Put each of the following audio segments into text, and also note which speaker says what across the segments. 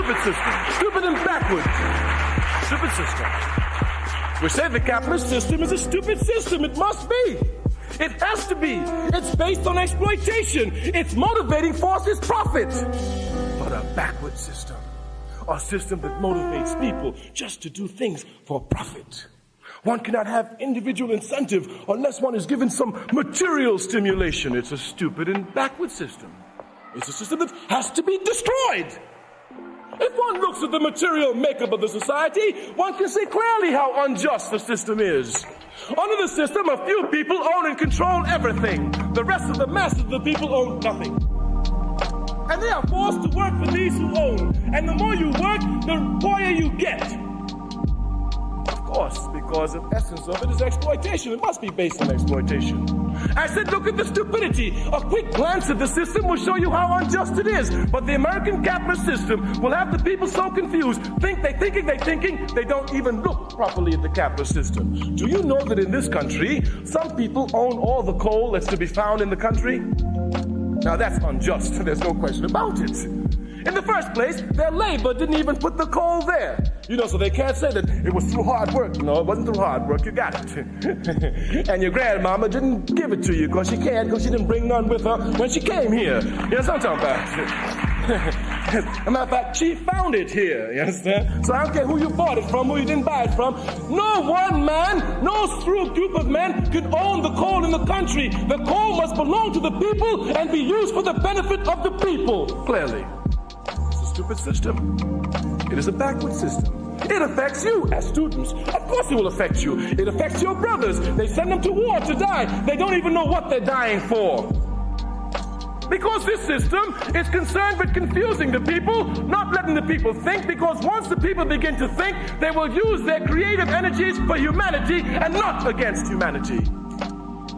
Speaker 1: stupid system. Stupid and backward. Stupid system. We say the capitalist system is a stupid system. It must be. It has to be. It's based on exploitation. Its motivating force is profit. But a backward system, a system that motivates people just to do things for profit. One cannot have individual incentive unless one is given some material stimulation. It's a stupid and backward system. It's a system that has to be destroyed. If one looks at the material makeup of the society, one can see clearly how unjust the system is. Under the system, a few people own and control everything. The rest of the mass of the people own nothing. And they are forced to work for these who own. And the more you work, the poorer you get. Of course, because the essence of it is exploitation. It must be based on exploitation. I said, look at the stupidity. A quick glance at the system will show you how unjust it is. But the American capitalist system will have the people so confused, they're thinking, they don't even look properly at the capitalist system. Do you know that in this country, some people own all the coal that's to be found in the country? Now that's unjust. There's no question about it. In the first place, their labor didn't even put the coal there. So they can't say that it was through hard work. No, it wasn't through hard work. You got it. And your grandmama didn't give it to you because she didn't bring none with her when she came here. You know what I'm talking about? As a matter of fact, she found it here. You understand? So I don't care who you bought it from, who you didn't buy it from. No one man, no through group of men could own the coal in the country. The coal must belong to the people and be used for the benefit of the people. Clearly. Stupid system. It is a backward system. It affects you as students. Of course it will affect you. It affects your brothers. They send them to war to die. They don't even know what they're dying for. Because this system is concerned with confusing the people, not letting the people think, because once the people begin to think, they will use their creative energies for humanity and not against humanity.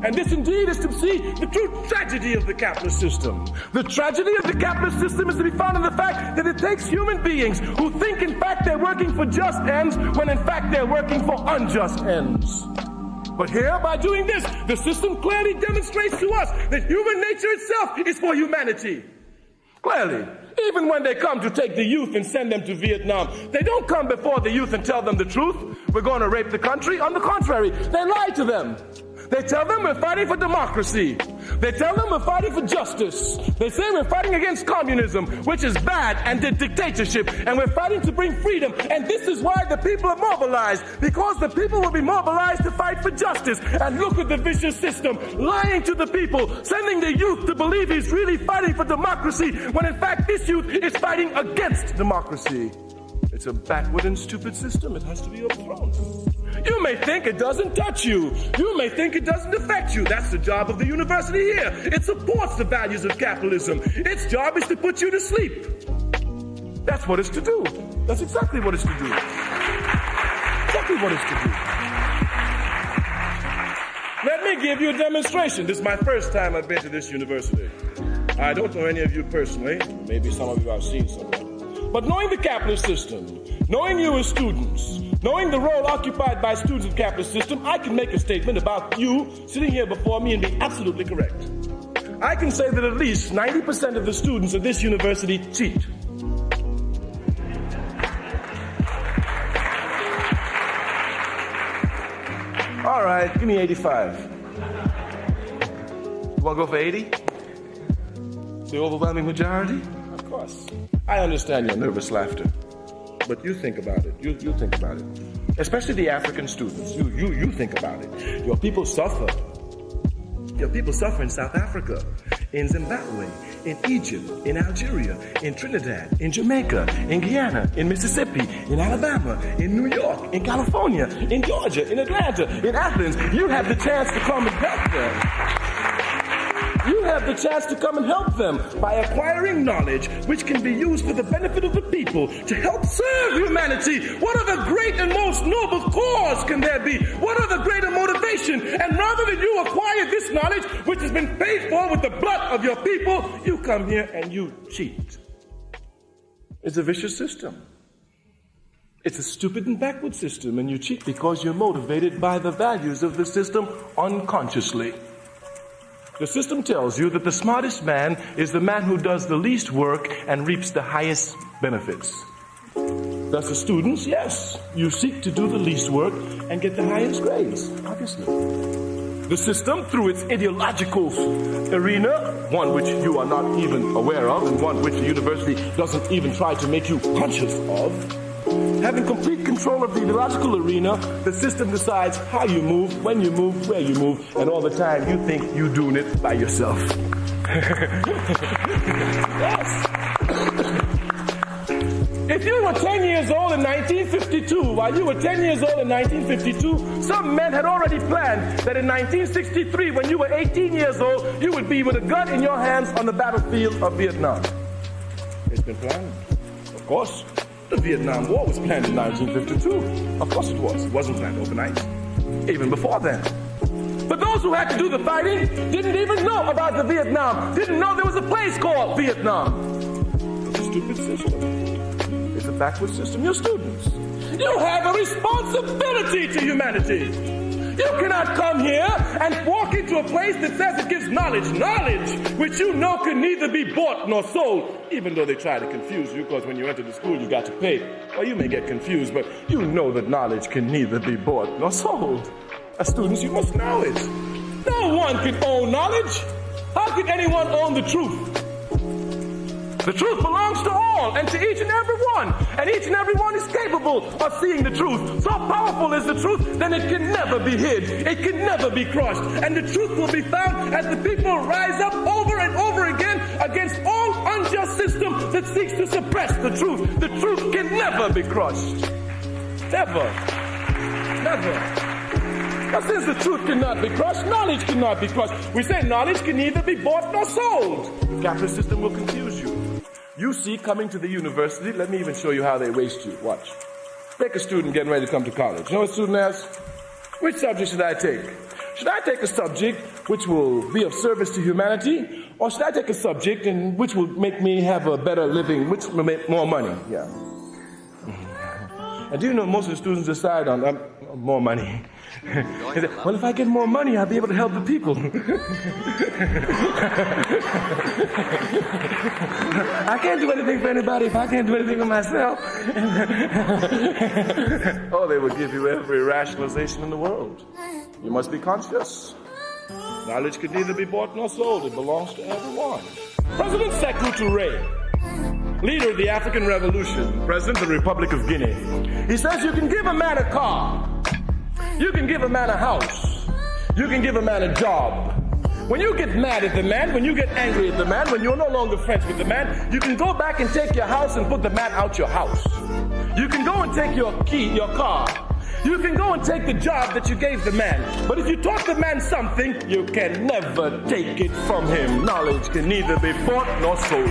Speaker 1: And this indeed is to see the true tragedy of the capitalist system. The tragedy of the capitalist system is to be found in the fact that it takes human beings who think in fact they're working for just ends when in fact they're working for unjust ends. But here, by doing this, the system clearly demonstrates to us that human nature itself is for humanity. Clearly. Even when they come to take the youth and send them to Vietnam, they don't come before the youth and tell them the truth. We're going to rape the country. On the contrary, they lie to them. They tell them we're fighting for democracy. They tell them we're fighting for justice. They say we're fighting against communism, which is bad, and dictatorship, and we're fighting to bring freedom. And this is why the people are mobilized, because the people will be mobilized to fight for justice. And look at the vicious system, lying to the people, sending the youth to believe he's really fighting for democracy, when in fact this youth is fighting against democracy. It's a backward and stupid system. It has to be overthrown. You may think it doesn't touch you. You may think it doesn't affect you. That's the job of the university here. It supports the values of capitalism. Its job is to put you to sleep. That's what it's to do. That's exactly what it's to do. Exactly what it's to do. Let me give you a demonstration. This is my first time I've been to this university. I don't know any of you personally. Maybe some of you I've seen somewhere. But knowing the capitalist system, knowing you as students, knowing the role occupied by students in the capitalist system, I can make a statement about you sitting here before me and be absolutely correct. I can say that at least 90% of the students at this university cheat. All right, give me 85. You want to go for 80? The overwhelming majority? Of course. I understand your nervous laughter, but you think about it. You think about it. Especially the African students. You think about it. Your people suffer. Your people suffer in South Africa, in Zimbabwe, in Egypt, in Algeria, in Trinidad, in Jamaica, in Guyana, in Mississippi, in Alabama, in New York, in California, in Georgia, in Atlanta, in Athens. You have the chance to come and help them. You have the chance to come and help them by acquiring knowledge which can be used for the benefit of the people to help serve humanity. What other great and most noble cause can there be? What other greater motivation? And rather than you acquire this knowledge which has been paid for with the blood of your people, you come here and you cheat. It's a vicious system. It's a stupid and backward system, and you cheat because you're motivated by the values of the system unconsciously. The system tells you that the smartest man is the man who does the least work and reaps the highest benefits. Thus, as students, yes, you seek to do the least work and get the highest grades, obviously. The system, through its ideological arena, one which you are not even aware of, and one which the university doesn't even try to make you conscious of, having complete control of the ideological arena, the system decides how you move, when you move, where you move, and all the time you think you're doing it by yourself. Yes. If you were 10 years old in 1952, while you were 10 years old in 1952, some men had already planned that in 1963, when you were 18 years old, you would be with a gun in your hands on the battlefield of Vietnam. It's been planned. Of course, the Vietnam War was planned in 1952. Of course it was. It wasn't planned overnight. Even before then. But those who had to do the fighting didn't even know about the Vietnam, didn't know there was a place called Vietnam. It's a stupid system. It's a backward system. You're students. You have a responsibility to humanity. You cannot come here and walk into a place that says it gives knowledge, which you know can neither be bought nor sold, even though they try to confuse you, because when you enter the school you got to pay. Well, you may get confused, but you know that knowledge can neither be bought nor sold. As students, you must know it. No one can own knowledge. How can anyone own the truth? The truth belongs to all and to each and every one. And each and every one is capable of seeing the truth. So powerful is the truth, then it can never be hid. It can never be crushed. And the truth will be found as the people rise up over and over again against all unjust system that seeks to suppress the truth. The truth can never be crushed. Never. Never. But since the truth cannot be crushed, knowledge cannot be crushed. We say knowledge can neither be bought nor sold. The capitalist system will confuse you. You see, coming to the university, let me even show you how they waste you. Watch. Take a student getting ready to come to college. You know what a student asks? Which subject should I take? Should I take a subject which will be of service to humanity? Or should I take a subject which will make me have a better living, which will make more money? Yeah. And do you know most of the students decide on more money? They say, well, if I get more money, I'll be able to help the people. I can't do anything for anybody if I can't do anything for myself. Oh, they will give you every rationalization in the world. You must be conscious. Knowledge can neither be bought nor sold. It belongs to everyone. President Sekou Touré, leader of the African Revolution, president of the Republic of Guinea, he says you can give a man a car. You can give a man a house. You can give a man a job. When you get mad at the man, when you get angry at the man, when you're no longer friends with the man, you can go back and take your house and put the man out your house. You can go and take your car. You can go and take the job that you gave the man. But if you taught the man something, you can never take it from him. Knowledge can neither be bought nor sold.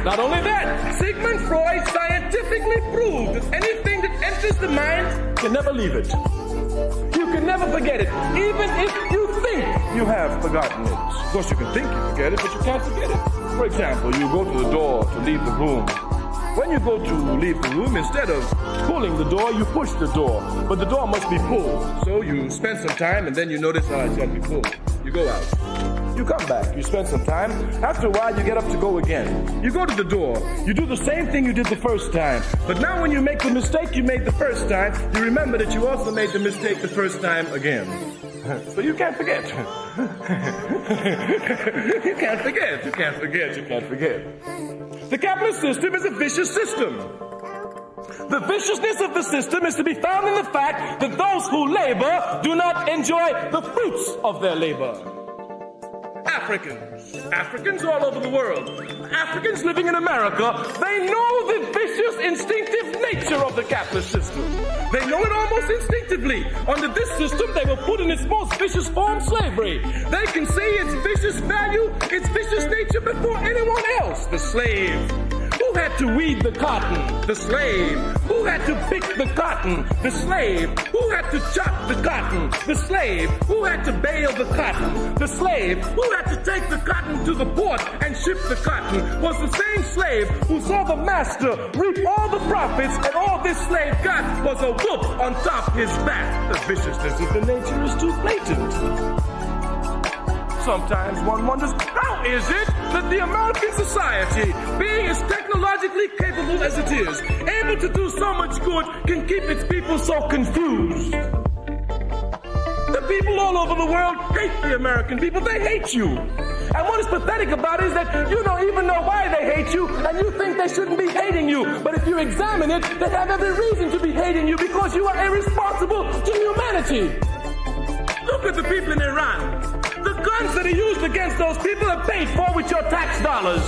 Speaker 1: Not only that, Sigmund Freud scientifically proved that anything that enters the mind can never leave it. You can never forget it, even if you think you have forgotten it. Of course, you can think you forget it, but you can't forget it. For example, you go to the door to leave the room. When you go to leave the room, instead of pulling the door, you push the door. But the door must be pulled. So you spend some time, and then you notice, it's got to be pulled. You go out. You come back, you spend some time. After a while, you get up to go again. You go to the door. You do the same thing you did the first time. But now when you make the mistake you made the first time, you remember that you also made the mistake the first time again. So you can't forget. You can't forget. You can't forget. You can't forget. The capitalist system is a vicious system. The viciousness of the system is to be found in the fact that those who labor do not enjoy the fruits of their labor. Africans all over the world, Africans living in America, they know the vicious, instinctive nature of the capitalist system. They know it almost instinctively. Under this system, they were put in its most vicious form, slavery. They can see its vicious value, its vicious nature before anyone else. The slave. Who had to weed the cotton? The slave. Who had to pick the cotton? The slave. Who had to chop the cotton? The slave. Who had to bale the cotton? The slave. Who had to take the cotton to the port and ship the cotton was the same slave who saw the master reap all the profits, and all this slave got was a whoop on top his back. The viciousness of the nature is too blatant. Sometimes one wonders, how How is it that the American society, being as technologically capable as it is, able to do so much good, can keep its people so confused? The people all over the world hate the American people. They hate you. And what is pathetic about it is that you don't even know why they hate you, and you think they shouldn't be hating you. But if you examine it, they have every reason to be hating you because you are irresponsible to humanity. Look at the people in Iran. The guns that are used against those people are paid for with your tax dollars.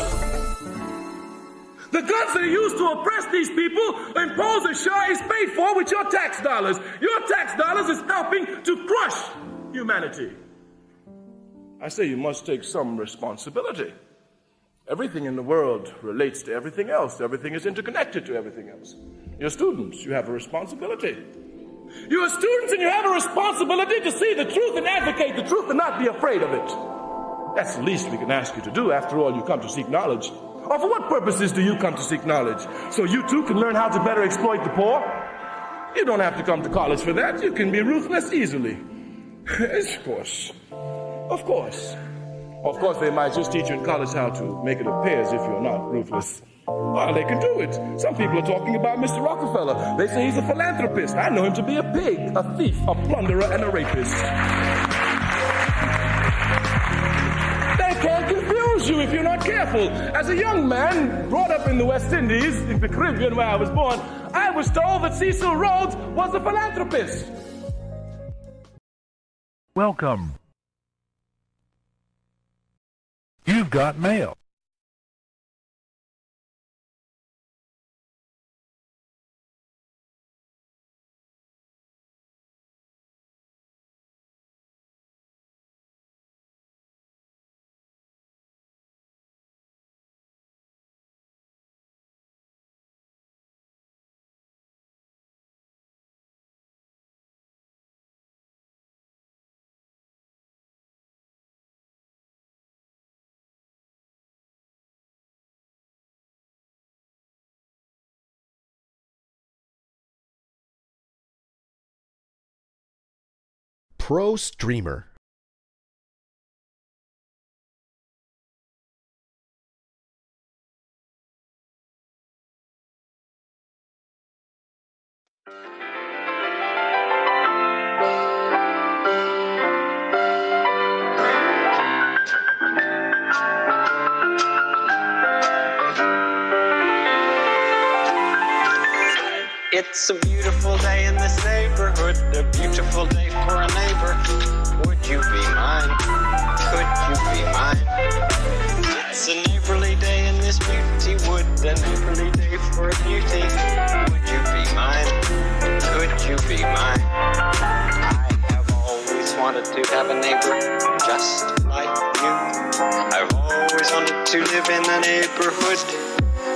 Speaker 1: The guns that are used to oppress these people, impose a Shah, is paid for with your tax dollars. Your tax dollars is helping to crush humanity. I say you must take some responsibility. Everything in the world relates to everything else. Everything is interconnected to everything else. You're students. You have a responsibility. You're students and you have a responsibility to see the truth and advocate the truth and not be afraid of it. That's the least we can ask you to do. After all, you come to seek knowledge. Or for what purposes do you come to seek knowledge? So you too can learn how to better exploit the poor? You don't have to come to college for that. You can be ruthless easily. Of course. Of course. Of course, they might just teach you in college how to make it appear as if you're not ruthless. Well, they can do it. Some people are talking about Mr. Rockefeller. They say he's a philanthropist. I know him to be a pig, a thief, a plunderer, and a rapist. They can confuse you if you're not careful. As a young man brought up in the West Indies, in the Caribbean where I was born, I was told that Cecil Rhodes was a philanthropist.
Speaker 2: Welcome. You've got mail.
Speaker 3: Pro Streamer.
Speaker 4: It's a beautiful day in this neighborhood, a beautiful day for a neighbor. Would you be mine? Could you be mine? It's a neighborly day in this beauty wood, a neighborly day for a beauty. Would you be mine? Could you be mine? I have always wanted to have a neighbor just like you. I've always wanted to live in a neighborhood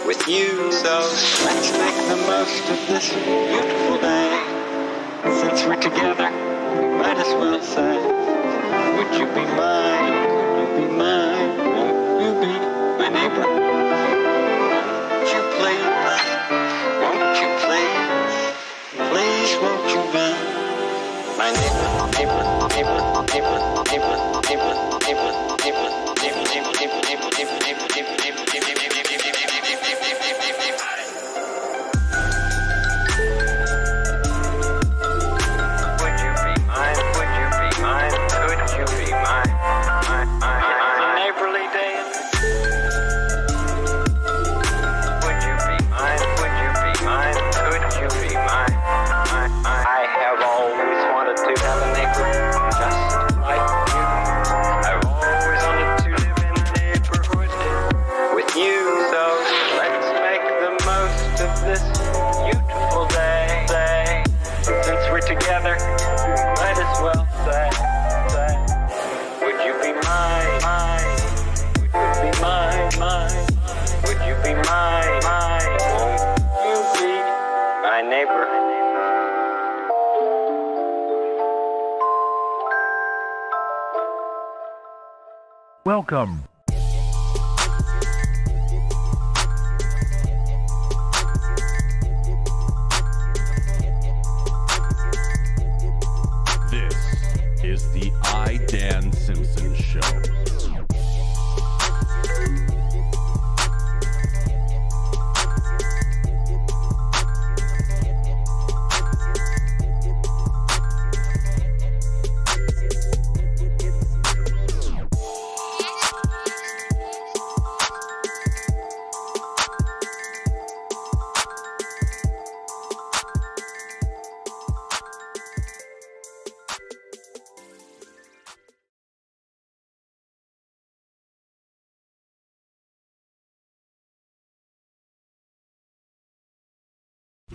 Speaker 4: with you, so let's make the most of this beautiful day. Since we're together, might as well say, would you be mine? Could you be mine? Won't you be my neighbor? Won't you please? Won't you please? Please won't you be my neighbor? Neighbor, neighbor, neighbor, neighbor, neighbor, neighbor, neighbor, neighbor, neighbor, neighbor, neighbor, neighbor, neighbor, neighbor, neighbor, neighbor.
Speaker 2: Welcome. This is the I, Dan Simpson Show.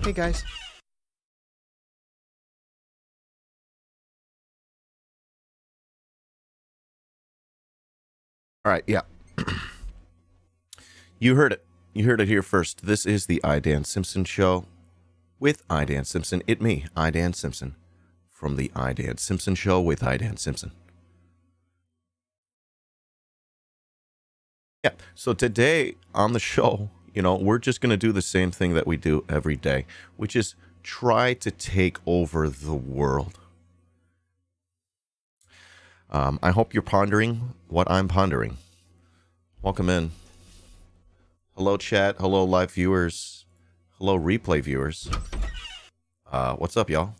Speaker 3: Hey, guys. All right, yeah. You heard it. You heard it here first. This is the I, Dan Simpson Show with I, Dan Simpson. It me, I, Dan Simpson, from the I, Dan Simpson Show with I, Dan Simpson. Yeah, so today on the show, you know, we're just going to do the same thing that we do every day, which is try to take over the world. I hope you're pondering what I'm pondering. Welcome in. Hello, chat. Hello, live viewers. Hello, replay viewers. What's up, y'all?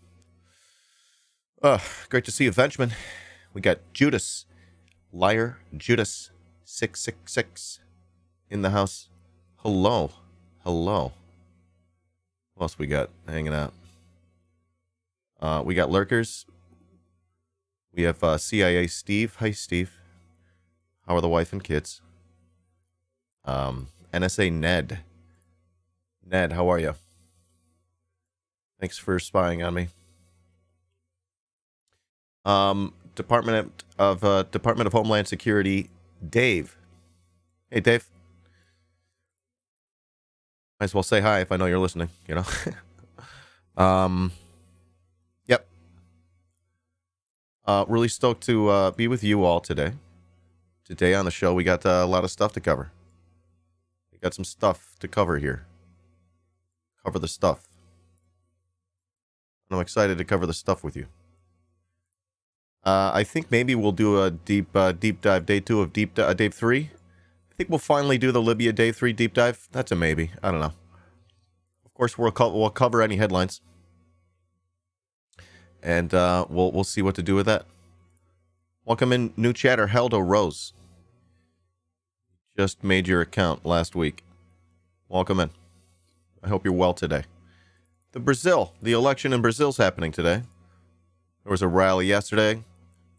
Speaker 3: Great to see you, Benjamin. We got Judas, Liar, Judas, 666 in the house. Hello. Hello. What else we got hanging out? We got lurkers. We have CIA Steve. Hi, Steve. How are the wife and kids? NSA Ned. Ned, how are you? Thanks for spying on me. Department of Homeland Security, Dave. Hey, Dave. Might as well say hi if I know you're listening, you know? Yep. Really stoked to be with you all today. Today on the show, we got a lot of stuff to cover. We got some stuff to cover here. Cover the stuff. I'm excited to cover the stuff with you. I think maybe we'll do a deep dive, day 2 of day 3. I think we'll finally do the Libya day 3 deep dive. That's a maybe. I don't know. Of course, we'll cover any headlines, and we'll see what to do with that. Welcome in, new chatter, Heldo Rose. Just made your account last week. Welcome in. I hope you're well today. The election in Brazil's happening today. There was a rally yesterday.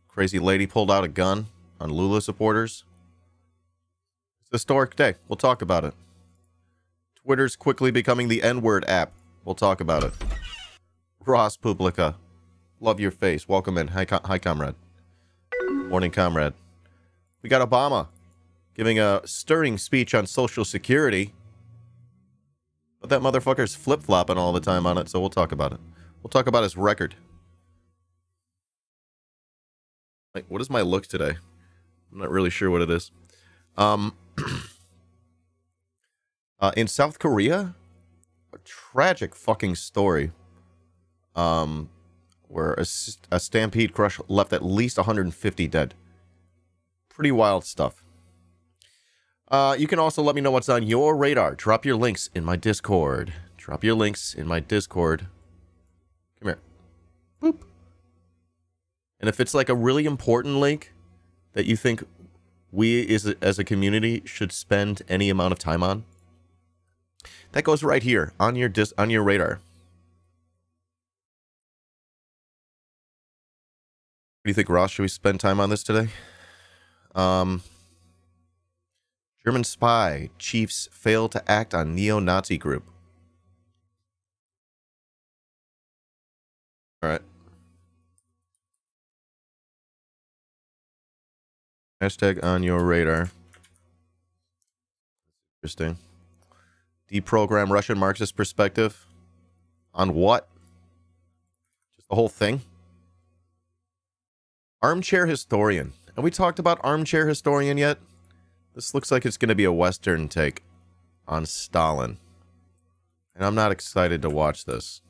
Speaker 3: Crazy lady pulled out a gun on Lula supporters. It's a historic day. We'll talk about it. Twitter's quickly becoming the N-word app. We'll talk about it. Ross Publica. Love your face. Welcome in. Hi, comrade. Morning, comrade. We got Obama giving a stirring speech on Social Security. But that motherfucker's flip-flopping all the time on it, so we'll talk about it. We'll talk about his record. Like, what is my look today? I'm not really sure what it is. In South Korea, a tragic fucking story. Where a stampede crush left at least 150 dead. Pretty wild stuff. You can also let me know what's on your radar. Drop your links in my Discord. Drop your links in my Discord. Come here. Boop. And if it's like a really important link that you think we as a community should spend any amount of time on, that goes right here on your radar. What do you think, Ross? Should we spend time on this today? German spy chiefs fail to act on neo-Nazi group. All right. Hashtag on your radar. Interesting. Deprogram Russian Marxist perspective. On what? Just the whole thing? Armchair historian. Have we talked about armchair historian yet? This looks like it's going to be a Western take on Stalin. And I'm not excited to watch this.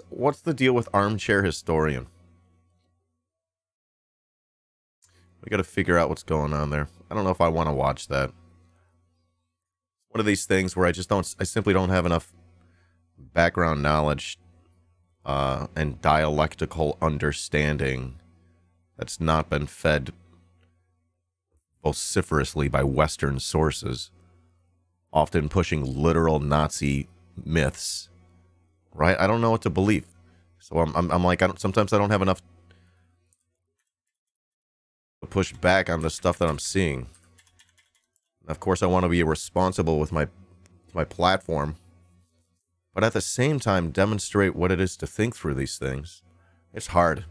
Speaker 3: What's the deal with armchair historian? We got to figure out what's going on there. I don't know if I want to watch that. One of these things where I simply don't have enough background knowledge and dialectical understanding that's not been fed vociferously by Western sources, often pushing literal Nazi myths. Right? I don't know what to believe, so I'm like, sometimes I don't have enough to push back on the stuff that I'm seeing. And of course, I want to be responsible with my platform, but at the same time demonstrate what it is to think through these things. It's hard. It's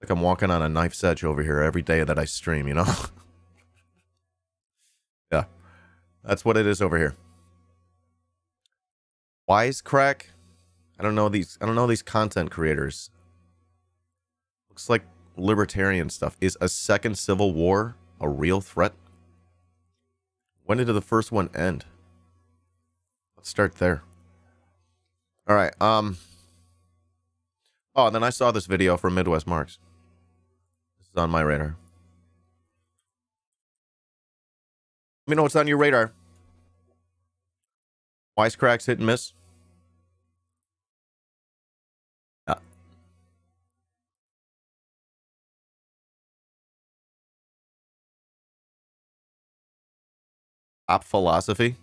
Speaker 3: like I'm walking on a knife's edge over here every day that I stream, you know? Yeah. That's what it is over here. Wisecrack? I don't know these content creators. Looks like libertarian stuff. Is a second civil war a real threat? When did the first one end? Let's start there. All right. Oh, and then I saw this video from Midwest Marks. This is on my radar. Let me know what's on your radar. Wisecracks hit and miss. Yeah. Pop philosophy.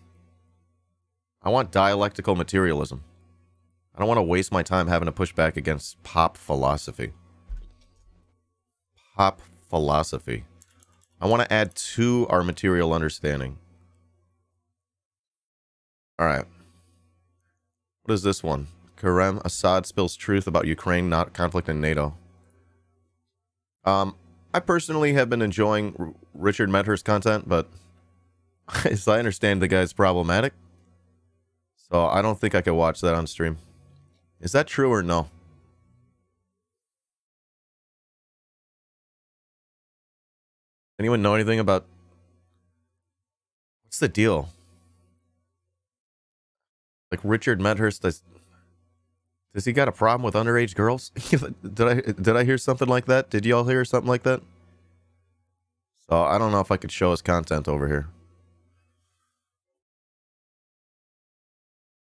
Speaker 3: I want dialectical materialism. I don't want to waste my time having to push back against pop philosophy. Pop philosophy. I want to add to our material understanding. All right. What is this one? Karem Assad spills truth about Ukraine, not conflict in NATO. I personally have been enjoying Richard Medhurst's content, but as I understand, the guy's problematic. So I don't think I could watch that on stream. Is that true or no? Anyone know anything about... What's the deal? Like Richard Medhurst, does he got a problem with underage girls? Did I hear something like that? Did y'all hear something like that? So I don't know if I could show his content over here.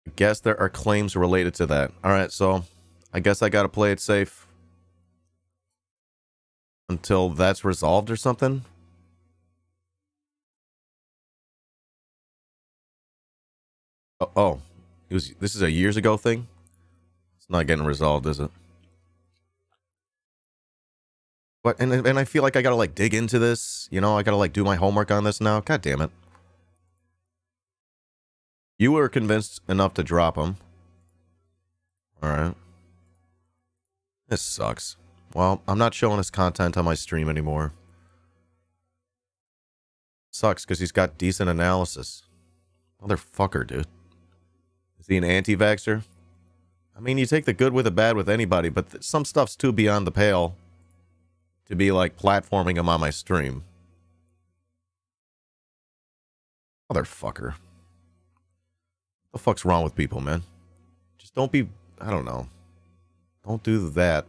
Speaker 3: I guess there are claims related to that. All right, so I guess I gotta play it safe until that's resolved or something. Oh, this is a years ago thing? It's not getting resolved, is it? What? And I feel like I gotta, like, dig into this. You know, I gotta, like, do my homework on this now. God damn it. You were convinced enough to drop him. Alright. This sucks. Well, I'm not showing his content on my stream anymore. Sucks, because he's got decent analysis. Motherfucker, dude. Is he an anti-vaxxer? I mean, you take the good with the bad with anybody, but some stuff's too beyond the pale to be, like, platforming him on my stream. Motherfucker. What the fuck's wrong with people, man? Just don't be... I don't know. Don't do that.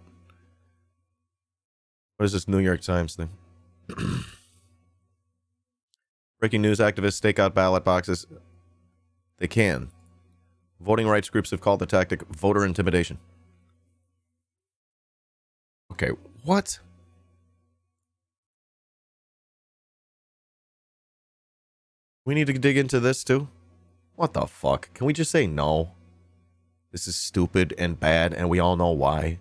Speaker 3: What is this New York Times thing? Breaking news, activists stake out ballot boxes. They can. Voting rights groups have called the tactic voter intimidation. Okay, what? We need to dig into this too? What the fuck? Can we just say no? This is stupid and bad and we all know why.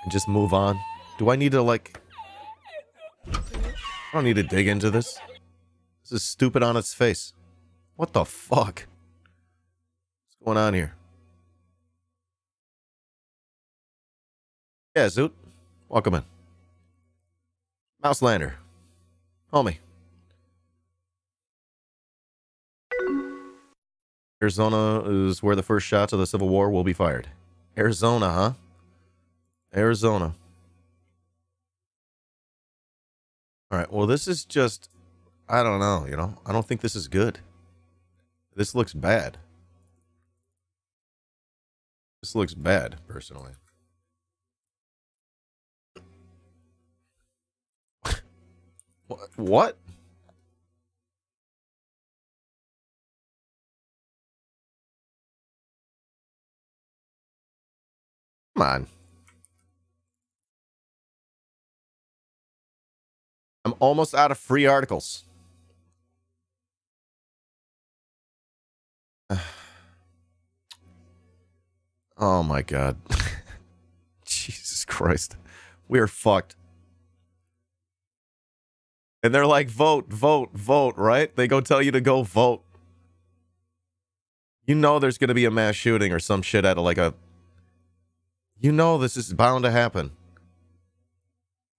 Speaker 3: And just move on? Do I need to, like... I don't need to dig into this. This is stupid on its face. What the fuck? What's going on here? Yeah, Zoot. Welcome in. Mouselander. Homie. Arizona is where the first shots of the Civil War will be fired. Arizona, huh? Arizona. Alright, well this is just... I don't know, you know? I don't think this is good. This looks bad. This looks bad, personally. What? Come on. I'm almost out of free articles. Oh my god. Jesus Christ. We are fucked. And they're like, vote, vote, vote, right? They go tell you to go vote. You know there's going to be a mass shooting or some shit at like a... You know this is bound to happen.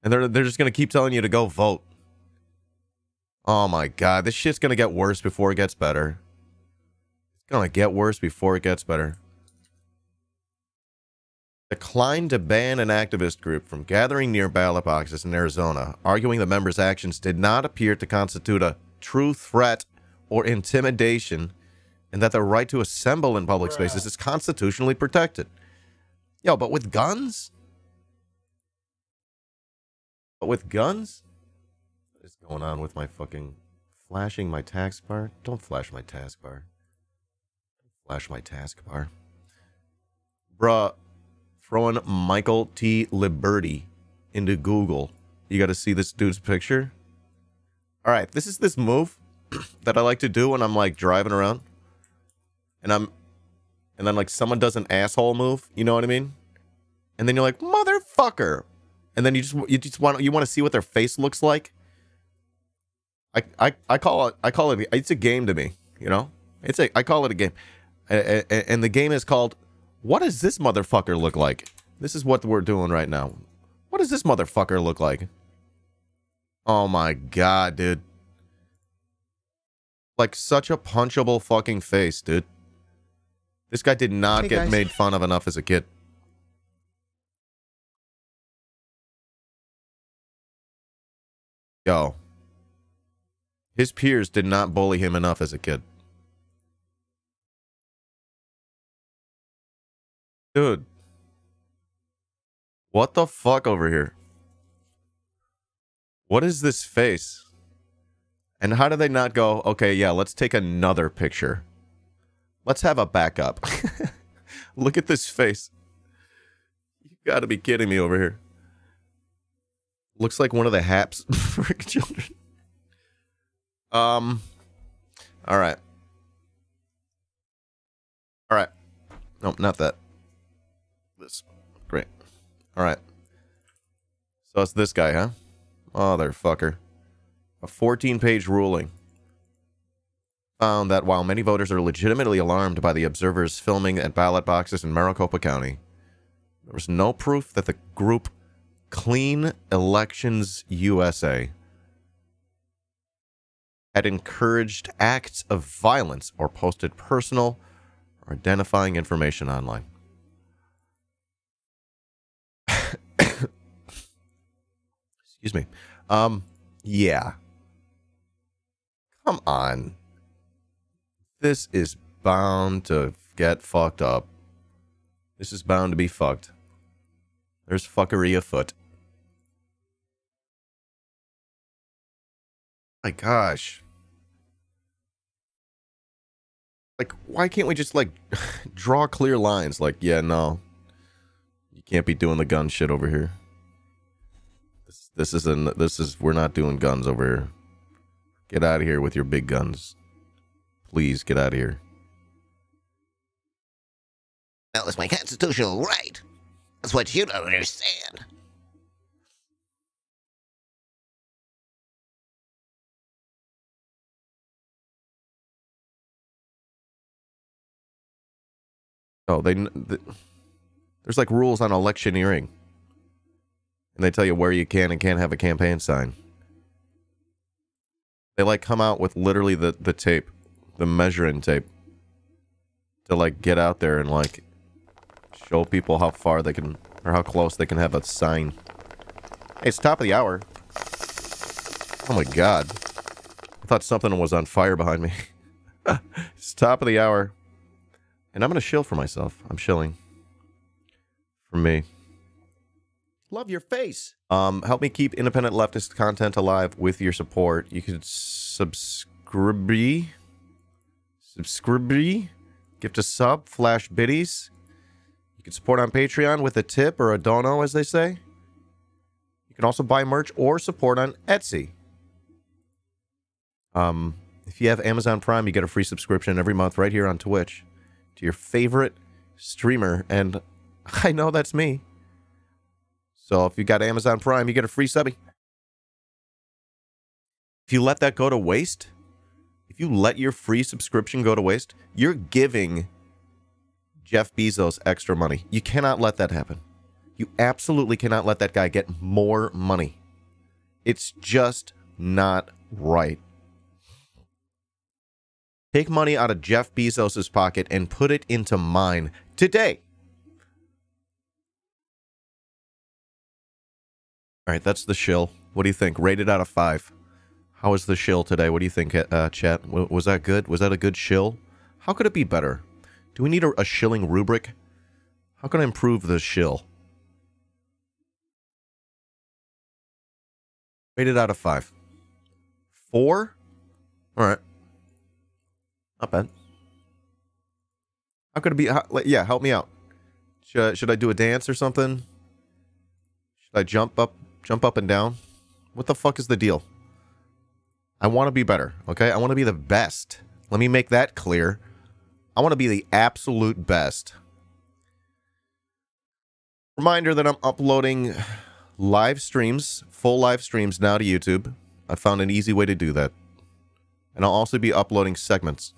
Speaker 3: And they're just going to keep telling you to go vote. Oh my God, this shit's going to get worse before it gets better. It's going to get worse before it gets better. Declined to ban an activist group from gathering near ballot boxes in Arizona, arguing the members' actions did not appear to constitute a true threat or intimidation, and that their right to assemble in public spaces is constitutionally protected. Yo, but with guns? But with guns? What is going on with my fucking... Flashing my taskbar? Don't flash my taskbar. Flash my taskbar. Bruh. Throwing Michael T. Liberty into Google. You got to see this dude's picture. All right, this is this move that I like to do when I'm like driving around, and then like someone does an asshole move. You know what I mean? And then you're like, motherfucker, and then you just want to see what their face looks like. I call it it's a game to me. You know, I call it a game, and the game is called. What does this motherfucker look like? This is what we're doing right now. What does this motherfucker look like? Oh my God, dude. Like such a punchable fucking face, dude. This guy did not get made fun of enough as a kid. Yo. His peers did not bully him enough as a kid. Dude. What the fuck over here? What is this face? And how do they not go, okay, yeah, let's take another picture. Let's have a backup. Look at this face. You gotta be kidding me over here. Looks like one of the Haps for children. All right. All right. Nope, not that. This. Great. All right. So it's this guy, huh? Motherfucker. A 14-page ruling found that while many voters are legitimately alarmed by the observers filming at ballot boxes in Maricopa County, there was no proof that the group Clean Elections USA had encouraged acts of violence or posted personal or identifying information online. Excuse me. Yeah. Come on. This is bound to get fucked up. This is bound to be fucked. There's fuckery afoot. My gosh. Like, why can't we just, like, draw clear lines? Like, yeah, no. You can't be doing the gun shit over here. This is, we're not doing guns over here. Get out of here with your big guns. Please, get out of here.
Speaker 5: That was my constitutional right. That's what you don't understand.
Speaker 3: Oh, there's like rules on electioneering. And they tell you where you can and can't have a campaign sign. They like come out with literally the tape, the measuring tape, to like get out there and like show people how far they can, or how close they can have a sign. Hey, it's top of the hour. Oh my God. I thought something was on fire behind me. It's top of the hour. And I'm going to shill for myself. I'm shilling. For me. Love your face. Help me keep independent leftist content alive with your support. You can subscribe, gift a sub, flash biddies. You can support on Patreon with a tip or a dono, as they say. You can also buy merch or support on Etsy. If you have Amazon Prime, you get a free subscription every month right here on Twitch to your favorite streamer, and I know that's me. So if you got Amazon Prime, you get a free subby. If you let that go to waste, If you let your free subscription go to waste, you're giving Jeff Bezos extra money. You cannot let that happen. You absolutely cannot let that guy get more money. It's just not right. Take money out of Jeff Bezos' pocket and put it into mine today. All right, that's the shill. What do you think? Rated out of 5. How was the shill today? What do you think, chat? Was that good? Was that a good shill? How could it be better? Do we need a shilling rubric? How can I improve the shill? Rated out of 5. 4? All right. Not bad. How could it be? Yeah, help me out. Should I do a dance or something? Should I jump up and down? What the fuck is the deal? I want to be better, okay? I want to be the best. Let me make that clear. I want to be the absolute best. Reminder that I'm uploading live streams, full live streams now to YouTube. I found an easy way to do that. And I'll also be uploading segments.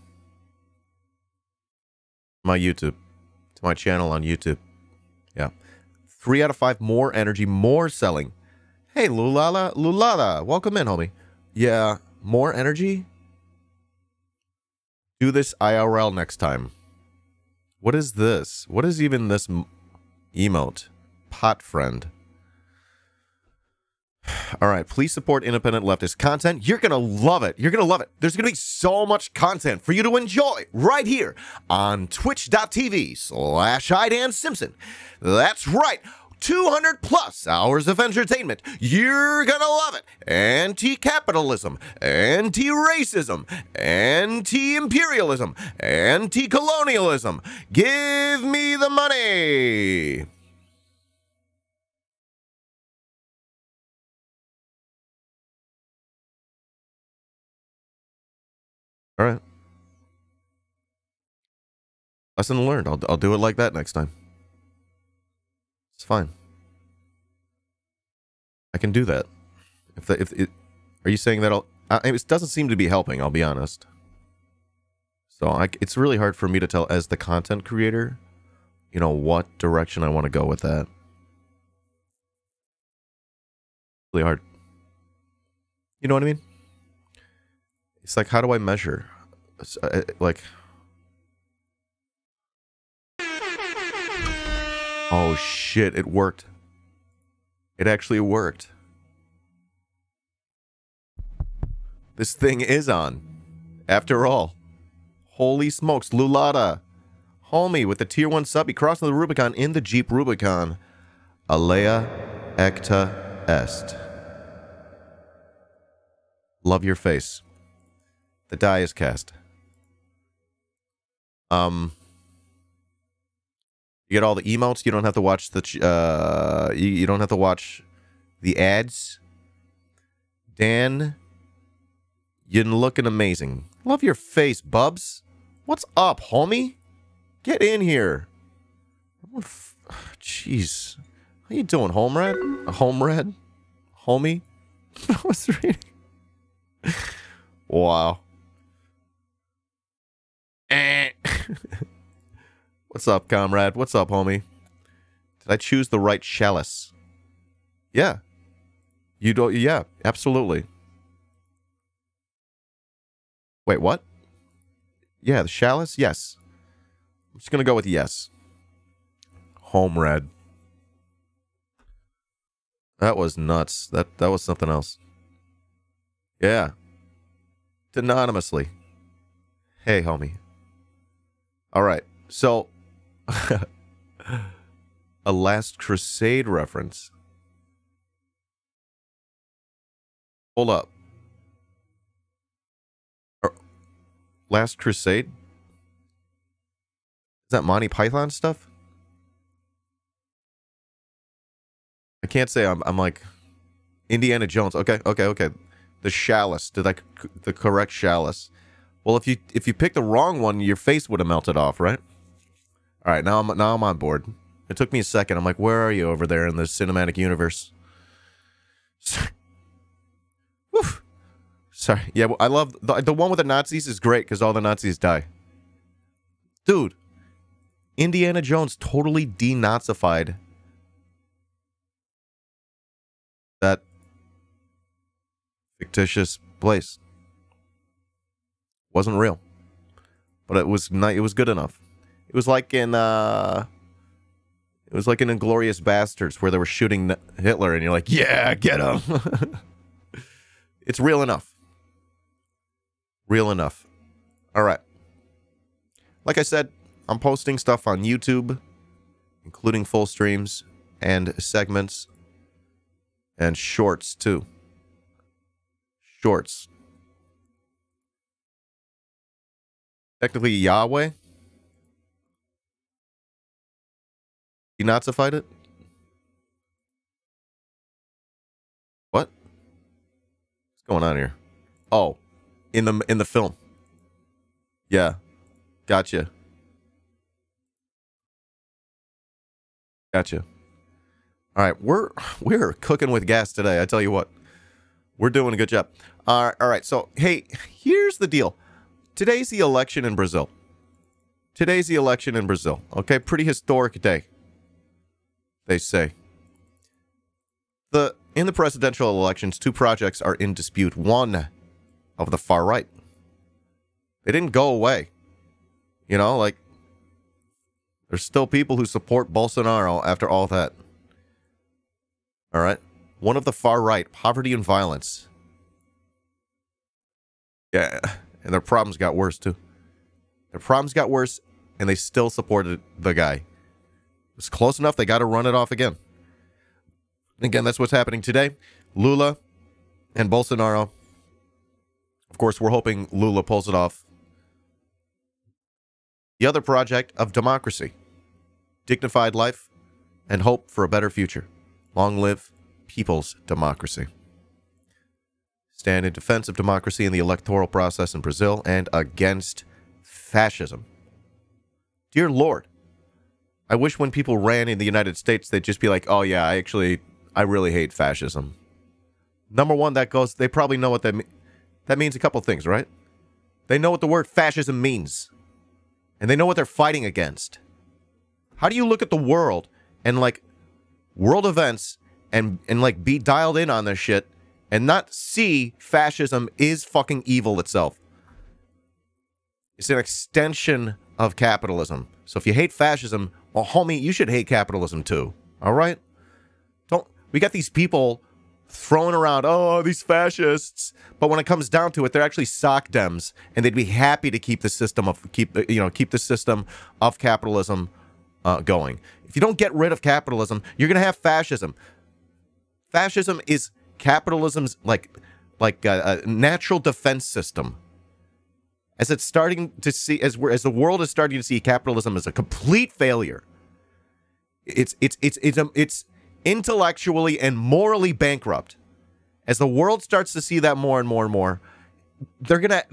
Speaker 3: My YouTube. To my channel on YouTube. Yeah. 3 out of 5 more energy, more selling. Hey, Lula, welcome in, homie. Yeah, more energy? Do this IRL next time. What is this? What is even this emote? Pot friend. All right, please support independent leftist content. You're going to love it. You're going to love it. There's going to be so much content for you to enjoy right here on twitch.tv/iDanSimpson. That's right. 200 plus hours of entertainment. You're gonna love it. Anti-capitalism, anti-racism, anti-imperialism, anti-colonialism. Give me the money. All right. Lesson learned. I'll do it like that next time. It's fine. I can do that. Are you saying that it doesn't seem to be helping, I'll be honest. So it's really hard for me to tell as the content creator, you know, what direction I want to go with that. Really hard. You know what I mean? It's like, how do I measure? Like... Oh shit, it worked. It actually worked. This thing is on. After all. Holy smokes, Lulata. Homie with the tier 1 sub. He crossing the Rubicon in the Jeep Rubicon. Alea ecta est. Love your face. The die is cast. You get all the emotes. You don't have to watch the you don't have to watch the ads. Dan, you're looking amazing. Love your face, Bubs. What's up, homie? Get in here. Jeez, how you doing, Homered? Homered, homie. I was reading. Wow. What's up, comrade? What's up, homie? Did I choose the right chalice? Yeah. You don't... Yeah, absolutely. Wait, what? Yeah, the chalice? Yes. I'm just gonna go with yes. Home red. That was nuts. That was something else. Yeah. Anonymously. Hey, homie. Alright, so... a Last Crusade reference. Hold up. Last Crusade? Is that Monty Python stuff? I can't say I'm like Indiana Jones. Okay. The chalice. The correct chalice. Well, if you pick the wrong one, your face would have melted off, right? All right, now I'm on board. It took me a second. I'm like, where are you over there in the cinematic universe? Whew. Sorry. Yeah, well, I love the one with the Nazis is great because all the Nazis die. Dude, Indiana Jones totally denazified that fictitious place. Wasn't real, but it was good enough. It was like in Inglourious Bastards where they were shooting Hitler, and you're like, yeah, get him. It's real enough. Real enough. All right. Like I said, I'm posting stuff on YouTube, including full streams and segments and shorts too. Shorts. Technically Yahweh. You Nazified it? What? What's going on here? Oh, in the film. Yeah. Gotcha. Gotcha. All right, we're cooking with gas today. I tell you what. We're doing a good job. All right. So, hey, here's the deal. Today's the election in Brazil. Today's the election in Brazil. Okay, pretty historic day, they say. In the presidential elections, two projects are in dispute. One of the far right. They didn't go away. You know, like, there's still people who support Bolsonaro after all that. All right. One of the far right, poverty and violence. Yeah, and their problems got worse, too. Their problems got worse, and they still supported the guy. It was close enough, they got to run it off again. Again, that's what's happening today. Lula and Bolsonaro. Of course, we're hoping Lula pulls it off. The other project of democracy. Dignified life and hope for a better future. Long live people's democracy. Stand in defense of democracy in the electoral process in Brazil and against fascism. Dear Lord, I wish when people ran in the United States, they'd just be like, oh yeah, I really hate fascism. Number one, they probably know what that means. That means a couple things, right? They know what the word fascism means. And they know what they're fighting against. How do you look at the world and like world events and like be dialed in on this shit and not see fascism is fucking evil itself? It's an extension of capitalism. So if you hate fascism, well, homie, you should hate capitalism too. All right? We got these people throwing around, oh, these fascists. But when it comes down to it, they're actually sock dems, and they'd be happy to keep the system of capitalism going. If you don't get rid of capitalism, you're gonna have fascism. Fascism is capitalism's like a natural defense system. As it's starting to see, as the world is starting to see capitalism as a complete failure. It's intellectually and morally bankrupt. As the world starts to see that more and more and more, they're gonna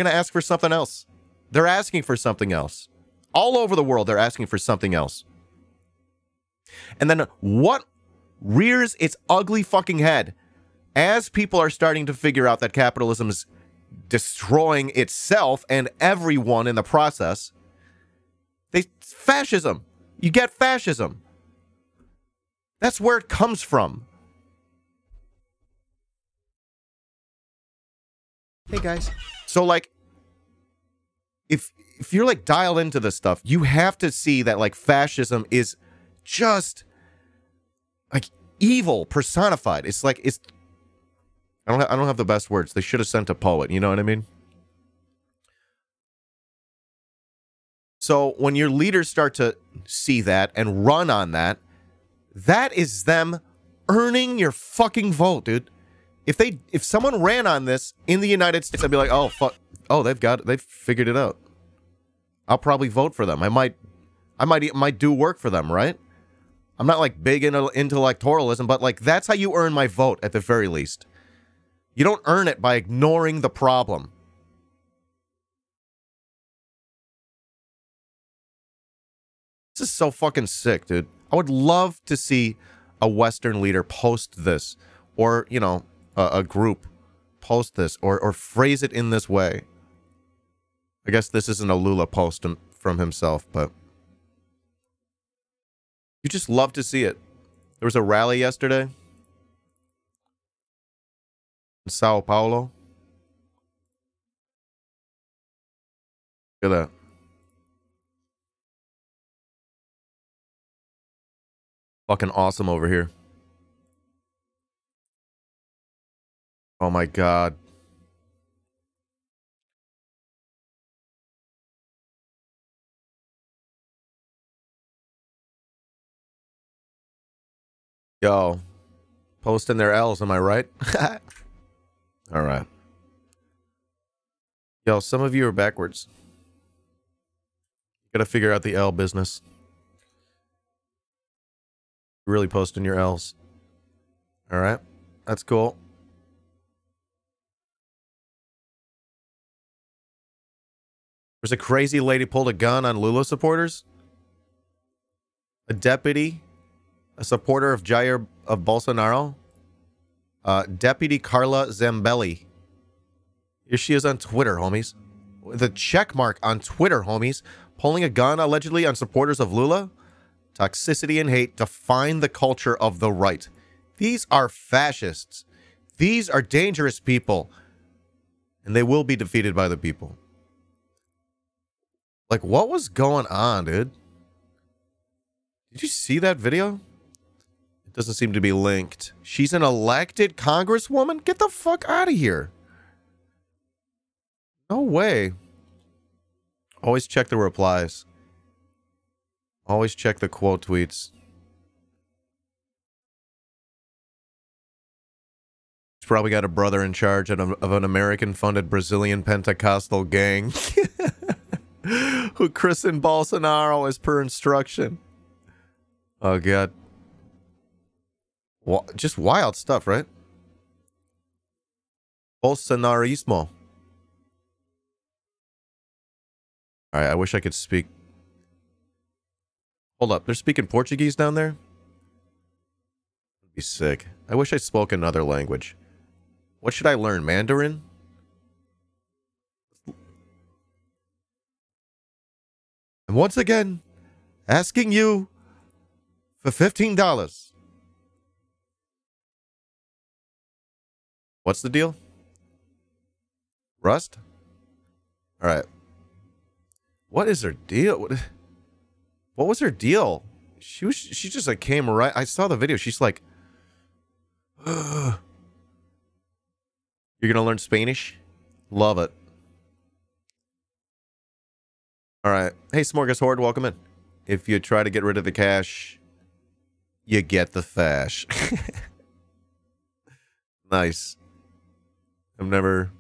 Speaker 3: ask for something else. They're asking for something else. All over the world, they're asking for something else. And then what rears its ugly fucking head as people are starting to figure out that capitalism is destroying itself and everyone in the process? Fascism. You get fascism. That's where it comes from. Hey guys. So like, if you're like dialed into this stuff, you have to see that like fascism is just like evil personified. It's like I don't have the best words. They should have sent a poet. You know what I mean? So when your leaders start to see that and run on that, that is them earning your fucking vote, dude. If someone ran on this in the United States, I'd be like, oh fuck, oh they've figured it out. I'll probably vote for them. I might do work for them, right? I'm not like big into electoralism, but like that's how you earn my vote at the very least. You don't earn it by ignoring the problem. This is so fucking sick, dude. I would love to see a Western leader post this, or, you know, a group post this or phrase it in this way. I guess this isn't a Lula post from himself, but you just love to see it. There was a rally yesterday in Sao Paulo. Look at that. Fucking awesome over here. Oh my God. Yo, posting their L's, am I right? All right. Yo, some of you are backwards. Gotta figure out the L business. Really posting your L's. All right. That's cool. There's a crazy lady pulled a gun on Lula supporters. A deputy, a supporter of Jair of Bolsonaro. Deputy Carla Zambelli. Here she is on Twitter, homies. The check mark on Twitter, homies. Pulling a gun allegedly on supporters of Lula. Toxicity and hate define the culture of the right. These are fascists. These are dangerous people. And they will be defeated by the people. Like, what was going on, dude? Did you see that video? It doesn't seem to be linked. She's an elected congresswoman? Get the fuck out of here. No way. Always check the replies. Always check the quote tweets. He's probably got a brother in charge of an American-funded Brazilian Pentecostal gang who christened Bolsonaro as per instruction. Oh, God. Just wild stuff, right? Bolsonarismo. All right, I wish I could speak. Hold up, they're speaking Portuguese down there? That'd be sick. I wish I spoke another language. What should I learn? Mandarin? And once again, asking you for $15. What's the deal? Rust? All right. What is her deal? What was her deal? She just like came right. I saw the video. She's like, ugh. You're gonna learn Spanish? Love it. All right. Hey, Smorgasbord, welcome in. If you try to get rid of the cash, you get the fash. Nice. I've never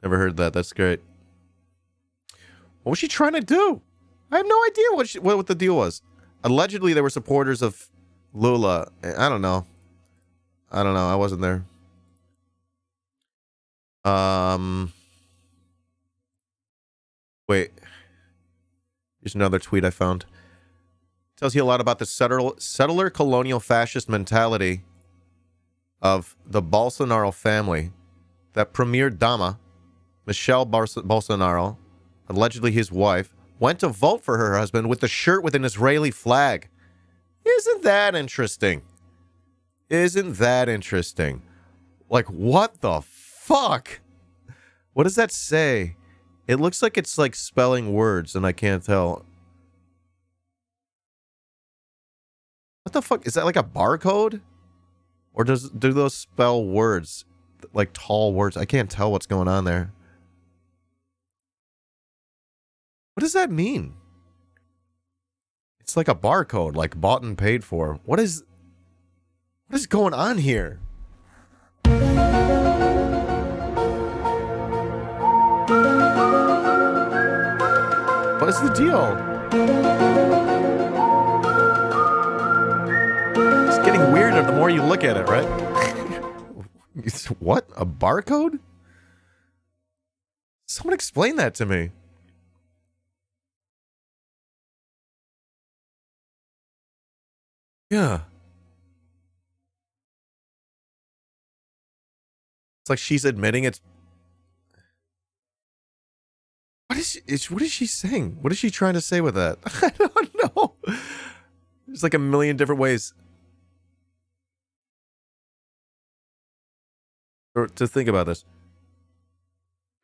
Speaker 3: heard that. That's great. What was she trying to do? I have no idea what the deal was. Allegedly, they were supporters of Lula. I don't know. I wasn't there. Wait. Here's another tweet I found. Tells you a lot about the settler colonial fascist mentality of the Bolsonaro family. That Premier Dama, Michelle Bolsonaro, allegedly his wife, went to vote for her husband with the shirt with an Israeli flag. Isn't that interesting? Isn't that interesting? Like, what the fuck? What does that say? It looks like it's like spelling words, and I can't tell. What the fuck? Is that like a barcode? Or do those spell words? Like tall words? I can't tell what's going on there. What does that mean? It's like a barcode, like bought and paid for. What is going on here? What is the deal? It's getting weirder the more you look at it, right? What? A barcode? Someone explain that to me. Yeah. It's like she's admitting it's... What is she saying? What is she trying to say with that? I don't know. There's like a million different ways to think about this.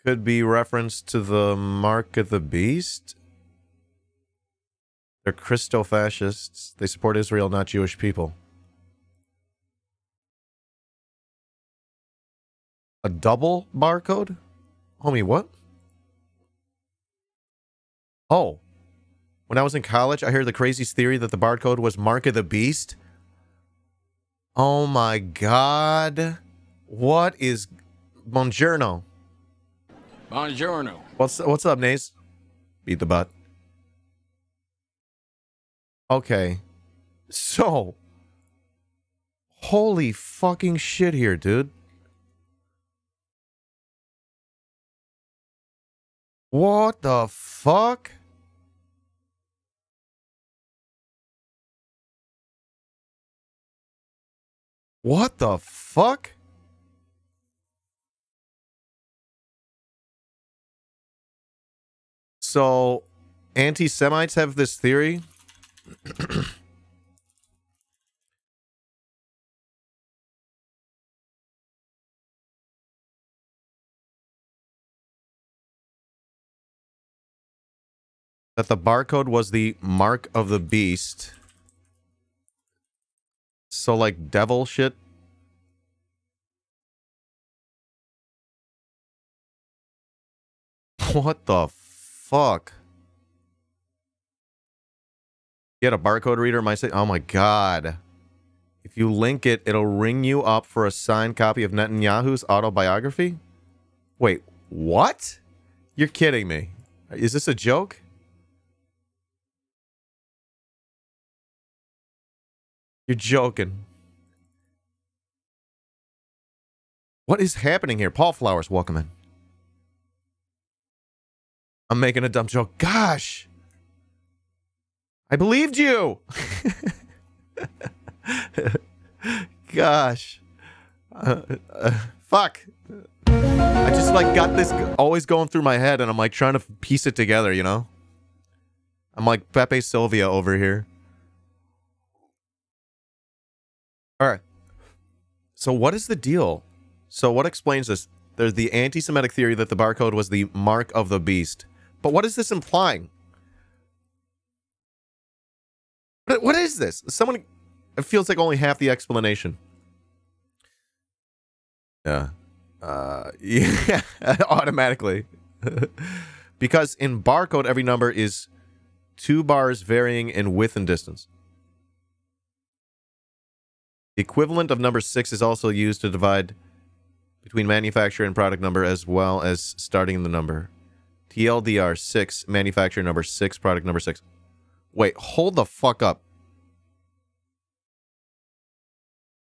Speaker 3: Could be reference to the mark of the beast. They're Christo-fascists. They support Israel, not Jewish people. A double barcode? Homie, what? Oh. When I was in college, I heard the craziest theory that the barcode was mark of the beast. Oh my god. What is... Buongiorno.
Speaker 1: Buongiorno.
Speaker 3: What's up, Naze? Beat the butt. Okay. So. Holy fucking shit here, dude. What the fuck? What the fuck? So, anti-Semites have this theory that the barcode was the mark of the beast. So, like, devil shit. What the fuck? Get a barcode reader might say, oh my god. If you link it, it'll ring you up for a signed copy of Netanyahu's autobiography? Wait, what? You're kidding me. Is this a joke? You're joking. What is happening here? Paul Flowers, welcome in. I'm making a dumb joke. Gosh! I believed you! Gosh. Fuck. I just, like, got this always going through my head, and I'm, like, trying to piece it together, you know? I'm like Pepe Sylvia over here. Alright. So what is the deal? So what explains this? There's the anti-Semitic theory that the barcode was the mark of the beast. But what is this implying? What is this? Someone... It feels like only half the explanation. Yeah. Yeah. Automatically. Because in barcode, every number is 2 bars varying in width and distance. The equivalent of number 6 is also used to divide between manufacturer and product number as well as starting the number. TLDR 6, manufacturer number 6, product number 6. Wait, hold the fuck up.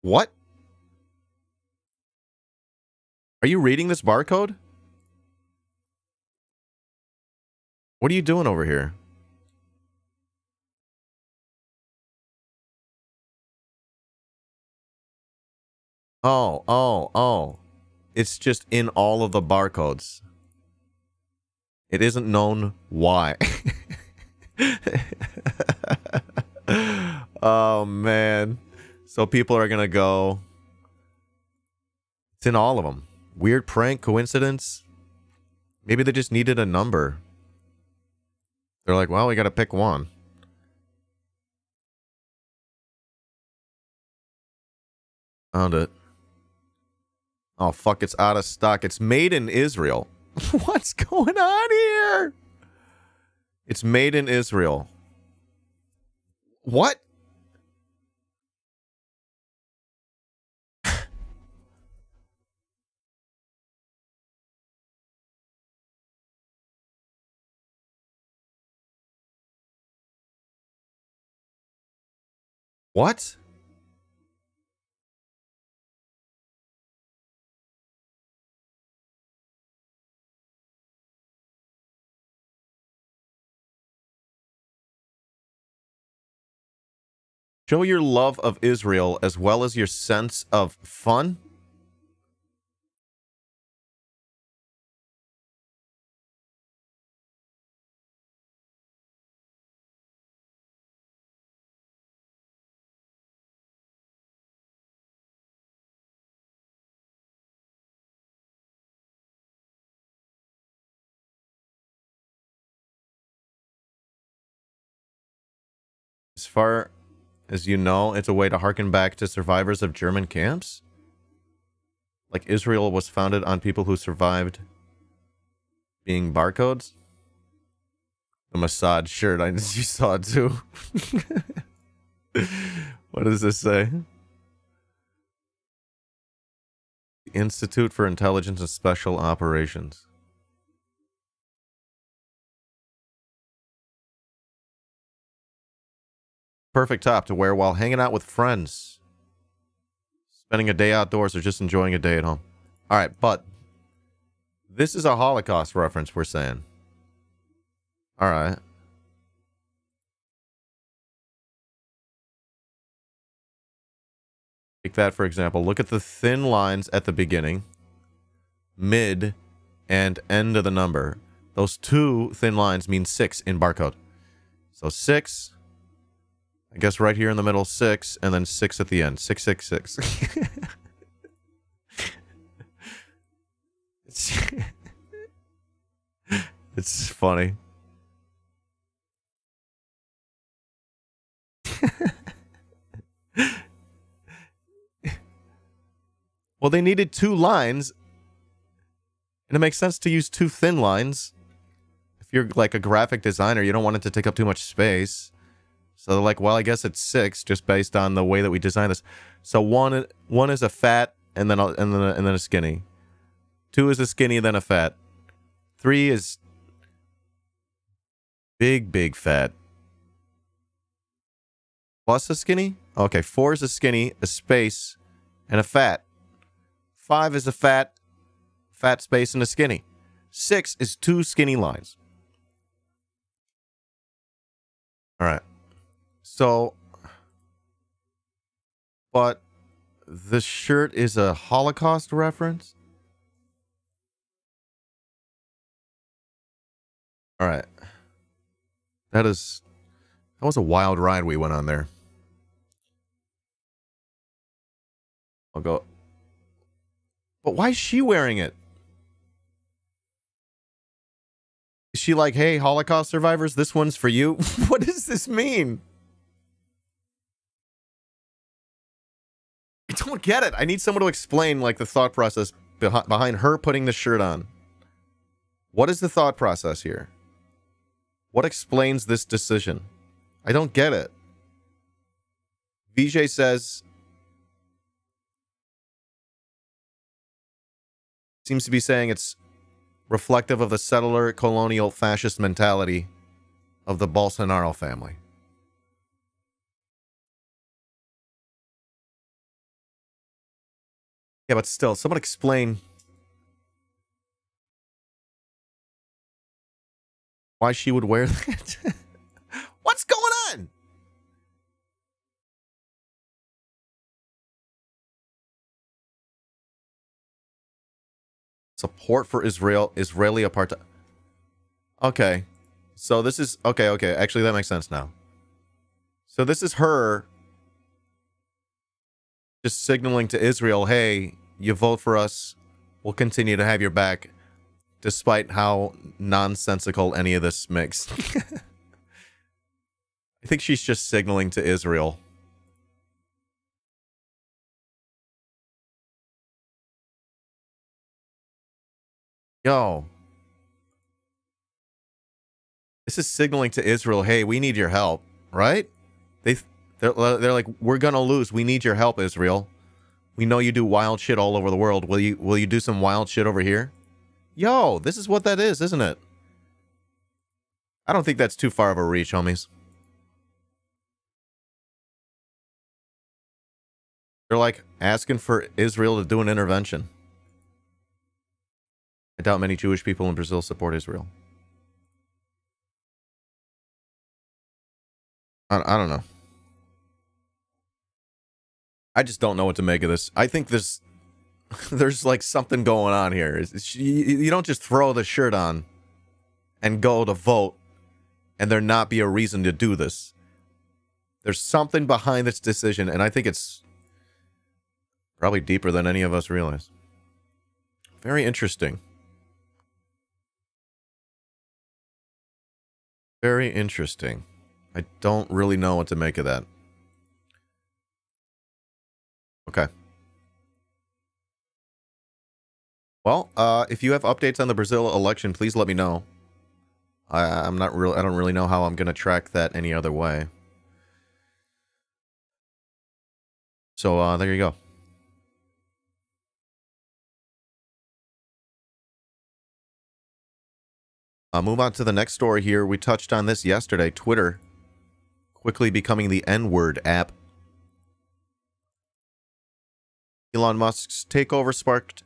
Speaker 3: What? Are you reading this barcode? What are you doing over here? Oh. It's just in all of the barcodes. It isn't known why. Oh, man. So people are going to go... It's in all of them. Weird prank, coincidence. Maybe they just needed a number. They're like, well, we got to pick one. Found it. Oh, fuck, it's out of stock. It's made in Israel. What's going on here? It's made in Israel. What? What? Show your love of Israel as well as your sense of fun? As far as you know, it's a way to harken back to survivors of German camps? Like Israel was founded on people who survived being barcodes? The Mossad shirt, you saw it too. What does this say? Institute for Intelligence and Special Operations. Perfect top to wear while hanging out with friends. Spending a day outdoors or just enjoying a day at home. Alright, but this is a Holocaust reference, we're saying. Alright. Take that, for example. Look at the thin lines at the beginning, mid, and end of the number. Those two thin lines mean 6 in barcode. So 6, I guess right here in the middle, 6, and then 6 at the end. 666. It's funny. Well, they needed 2 lines, and it makes sense to use 2 thin lines. If you're like a graphic designer, you don't want it to take up too much space. So they're like, well, I guess it's 6 just based on the way that we design this. So one is a fat and then a skinny. 2 is a skinny, then a fat. 3 is big fat. Plus a skinny? Okay, 4 is a skinny, a space, and a fat. 5 is a fat space, and a skinny. 6 is 2 skinny lines. All right. So, but the shirt is a Holocaust reference? All right. That was a wild ride we went on there. I'll go. But why is she wearing it? Is she like, hey, Holocaust survivors, this one's for you? What does this mean? I don't get it. I need someone to explain, like, the thought process behind her putting the shirt on. What is the thought process here? What explains this decision? I don't get it. VJ says, seems to be saying it's reflective of the settler colonial fascist mentality of the Bolsonaro family. Yeah, but still, someone explain why she would wear that. What's going on? Support for Israeli apartheid. Okay. So this is... Okay. Actually, that makes sense now. So this is her just signaling to Israel, hey, you vote for us, we'll continue to have your back, despite how nonsensical any of this makes. I think she's just signaling to Israel. Yo. This is signaling to Israel, hey, we need your help, right? They're like, we're gonna lose. We need your help, Israel. We know you do wild shit all over the world. Will you do some wild shit over here? Yo, this is what that is, isn't it? I don't think that's too far of a reach, homies. They're like asking for Israel to do an intervention. I doubt many Jewish people in Brazil support Israel. I don't know. I just don't know what to make of this. I think there's like something going on here. You don't just throw the shirt on and go to vote and there not be a reason to do this. There's something behind this decision, and I think it's probably deeper than any of us realize. Very interesting. Very interesting. I don't really know what to make of that. Okay. Well, if you have updates on the Brazil election, please let me know. I don't really know how I'm going to track that any other way. So, there you go. Move on to the next story here. We touched on this yesterday. Twitter quickly becoming the N-word app. Elon Musk's takeover sparked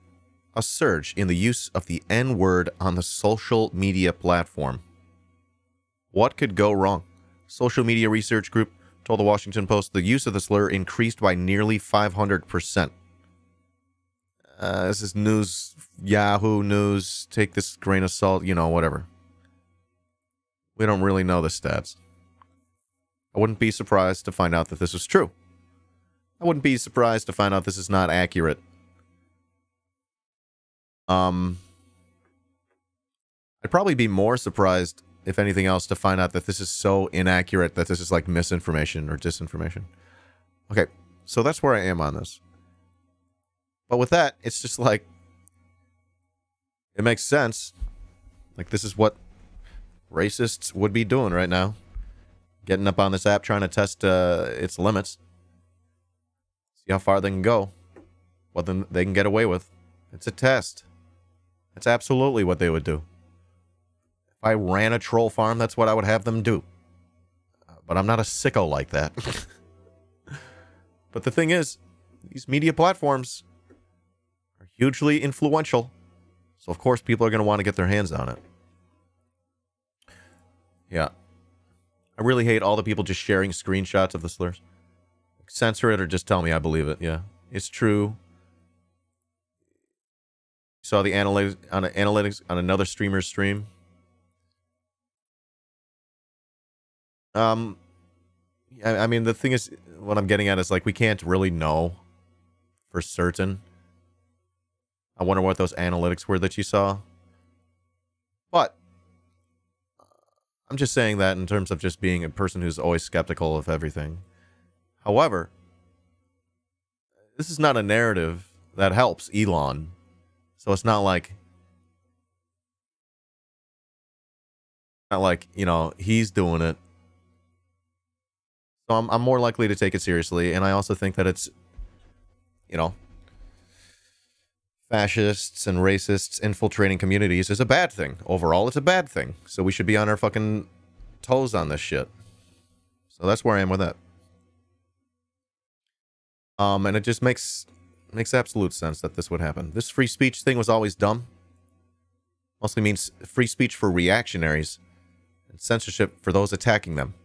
Speaker 3: a surge in the use of the N-word on the social media platform. What could go wrong? Social media research group told the Washington Post the use of the slur increased by nearly 500%. This is news, Yahoo News. Take this grain of salt, you know, whatever. We don't really know the stats. I wouldn't be surprised to find out that this is true. I wouldn't be surprised to find out this is not accurate. I'd probably be more surprised, if anything else, to find out that this is so inaccurate that this is like misinformation or disinformation. Okay, so that's where I am on this. But with that, it's just like, it makes sense. Like, this is what racists would be doing right now. Getting up on this app, trying to test its limits. See how far they can go. What they can get away with. It's a test. That's absolutely what they would do. If I ran a troll farm, that's what I would have them do. But I'm not a sicko like that. But the thing is, these media platforms are hugely influential. So, of course, people are going to want to get their hands on it. Yeah. I really hate all the people just sharing screenshots of the slurs. Censor it or just tell me I believe it. Yeah, it's true. Saw the analytics on another streamer's stream. I mean, the thing is, what I'm getting at is, like, we can't really know for certain. I wonder what those analytics were that you saw. But I'm just saying that in terms of just being a person who's always skeptical of everything. However, this is not a narrative that helps Elon. So it's not like, you know, he's doing it. So I'm more likely to take it seriously. And I also think that it's, you know, fascists and racists infiltrating communities is a bad thing. Overall, it's a bad thing. So we should be on our fucking toes on this shit. So that's where I am with that. And it just makes absolute sense that this would happen. This free speech thing was always dumb. Mostly means free speech for reactionaries and censorship for those attacking them.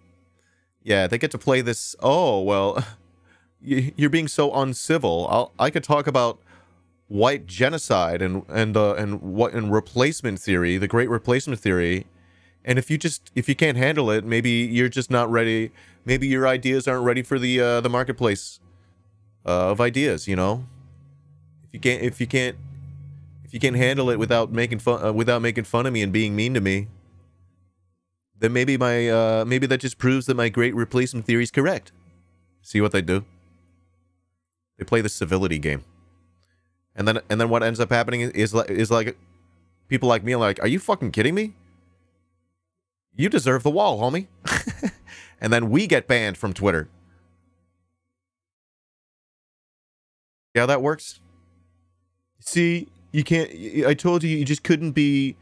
Speaker 3: Yeah, they get to play this. Oh, well, you're being so uncivil. I could talk about white genocide and replacement theory, the great replacement theory. And if you can't handle it, maybe you're just not ready. Maybe your ideas aren't ready for the marketplace of ideas, you know. If you can't handle it without making fun of me and being mean to me, then maybe that just proves that my great replacement theory is correct. See what they do? They play the civility game, and then what ends up happening is like people like me are like, are you fucking kidding me? You deserve the wall, homie. And then we get banned from Twitter. See how that works? See, you can't. I told you just couldn't be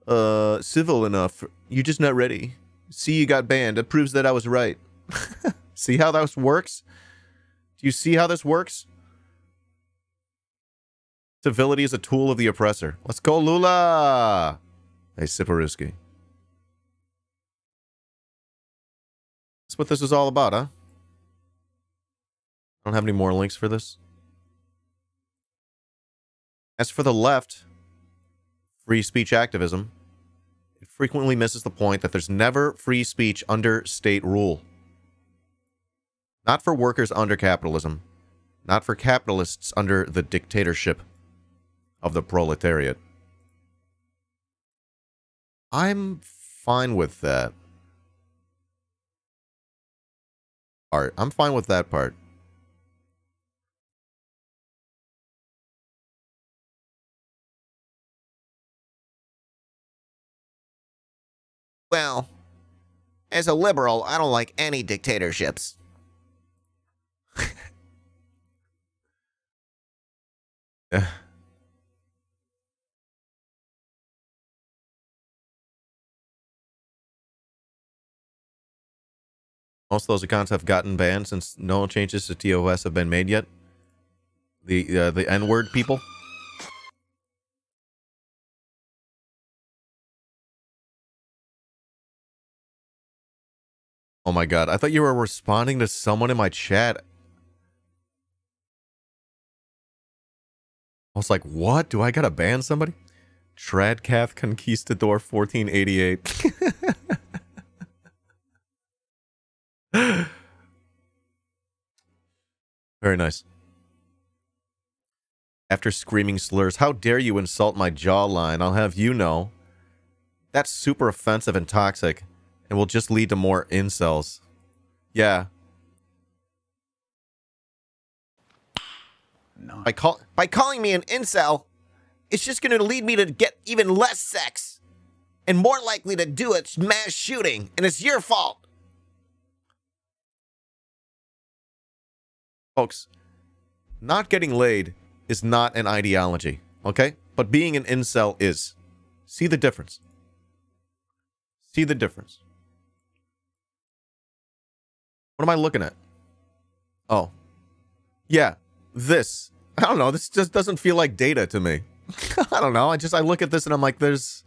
Speaker 3: civil enough. You're just not ready. See, you got banned. It proves that I was right. See how this works? Do you see how this works? Civility is a tool of the oppressor. Let's go, Lula! Hey, Siparuski. That's what this is all about, huh? I don't have any more links for this. As for the left, free speech activism, it frequently misses the point that there's never free speech under state rule. Not for workers under capitalism, not for capitalists under the dictatorship of the proletariat. I'm fine with that. part. I'm fine with that part.
Speaker 5: Well, as a liberal, I don't like any dictatorships.
Speaker 3: Yeah. Most of those accounts have gotten banned since no changes to TOS have been made yet. The N-word people. Oh my god, I thought you were responding to someone in my chat. I was like, what? Do I gotta ban somebody? Tradcath Conquistador 1488. Very nice. After screaming slurs, how dare you insult my jawline? I'll have you know. That's super offensive and toxic, and will just lead to more incels. Yeah.
Speaker 5: No. By calling me an incel, it's just going to lead me to get even less sex and more likely to do a mass shooting, and it's your fault.
Speaker 3: Folks, not getting laid is not an ideology, okay? But being an incel is. See the difference. See the difference. What am I looking at? Oh. Yeah, this. I don't know, this just doesn't feel like data to me. I don't know, I look at this and I'm like, I don't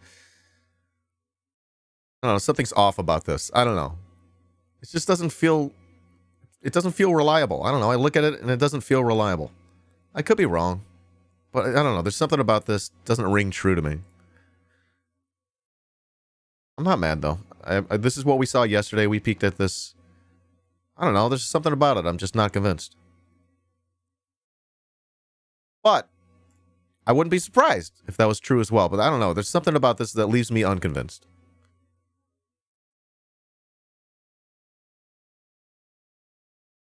Speaker 3: know, something's off about this. I don't know. It just doesn't feel... It doesn't feel reliable. I don't know. I look at it and it doesn't feel reliable. I could be wrong. But I don't know. There's something about this that doesn't ring true to me. I'm not mad, though. This is what we saw yesterday. We peeked at this. I don't know. There's something about it. I'm just not convinced. But I wouldn't be surprised if that was true as well. But I don't know. There's something about this that leaves me unconvinced.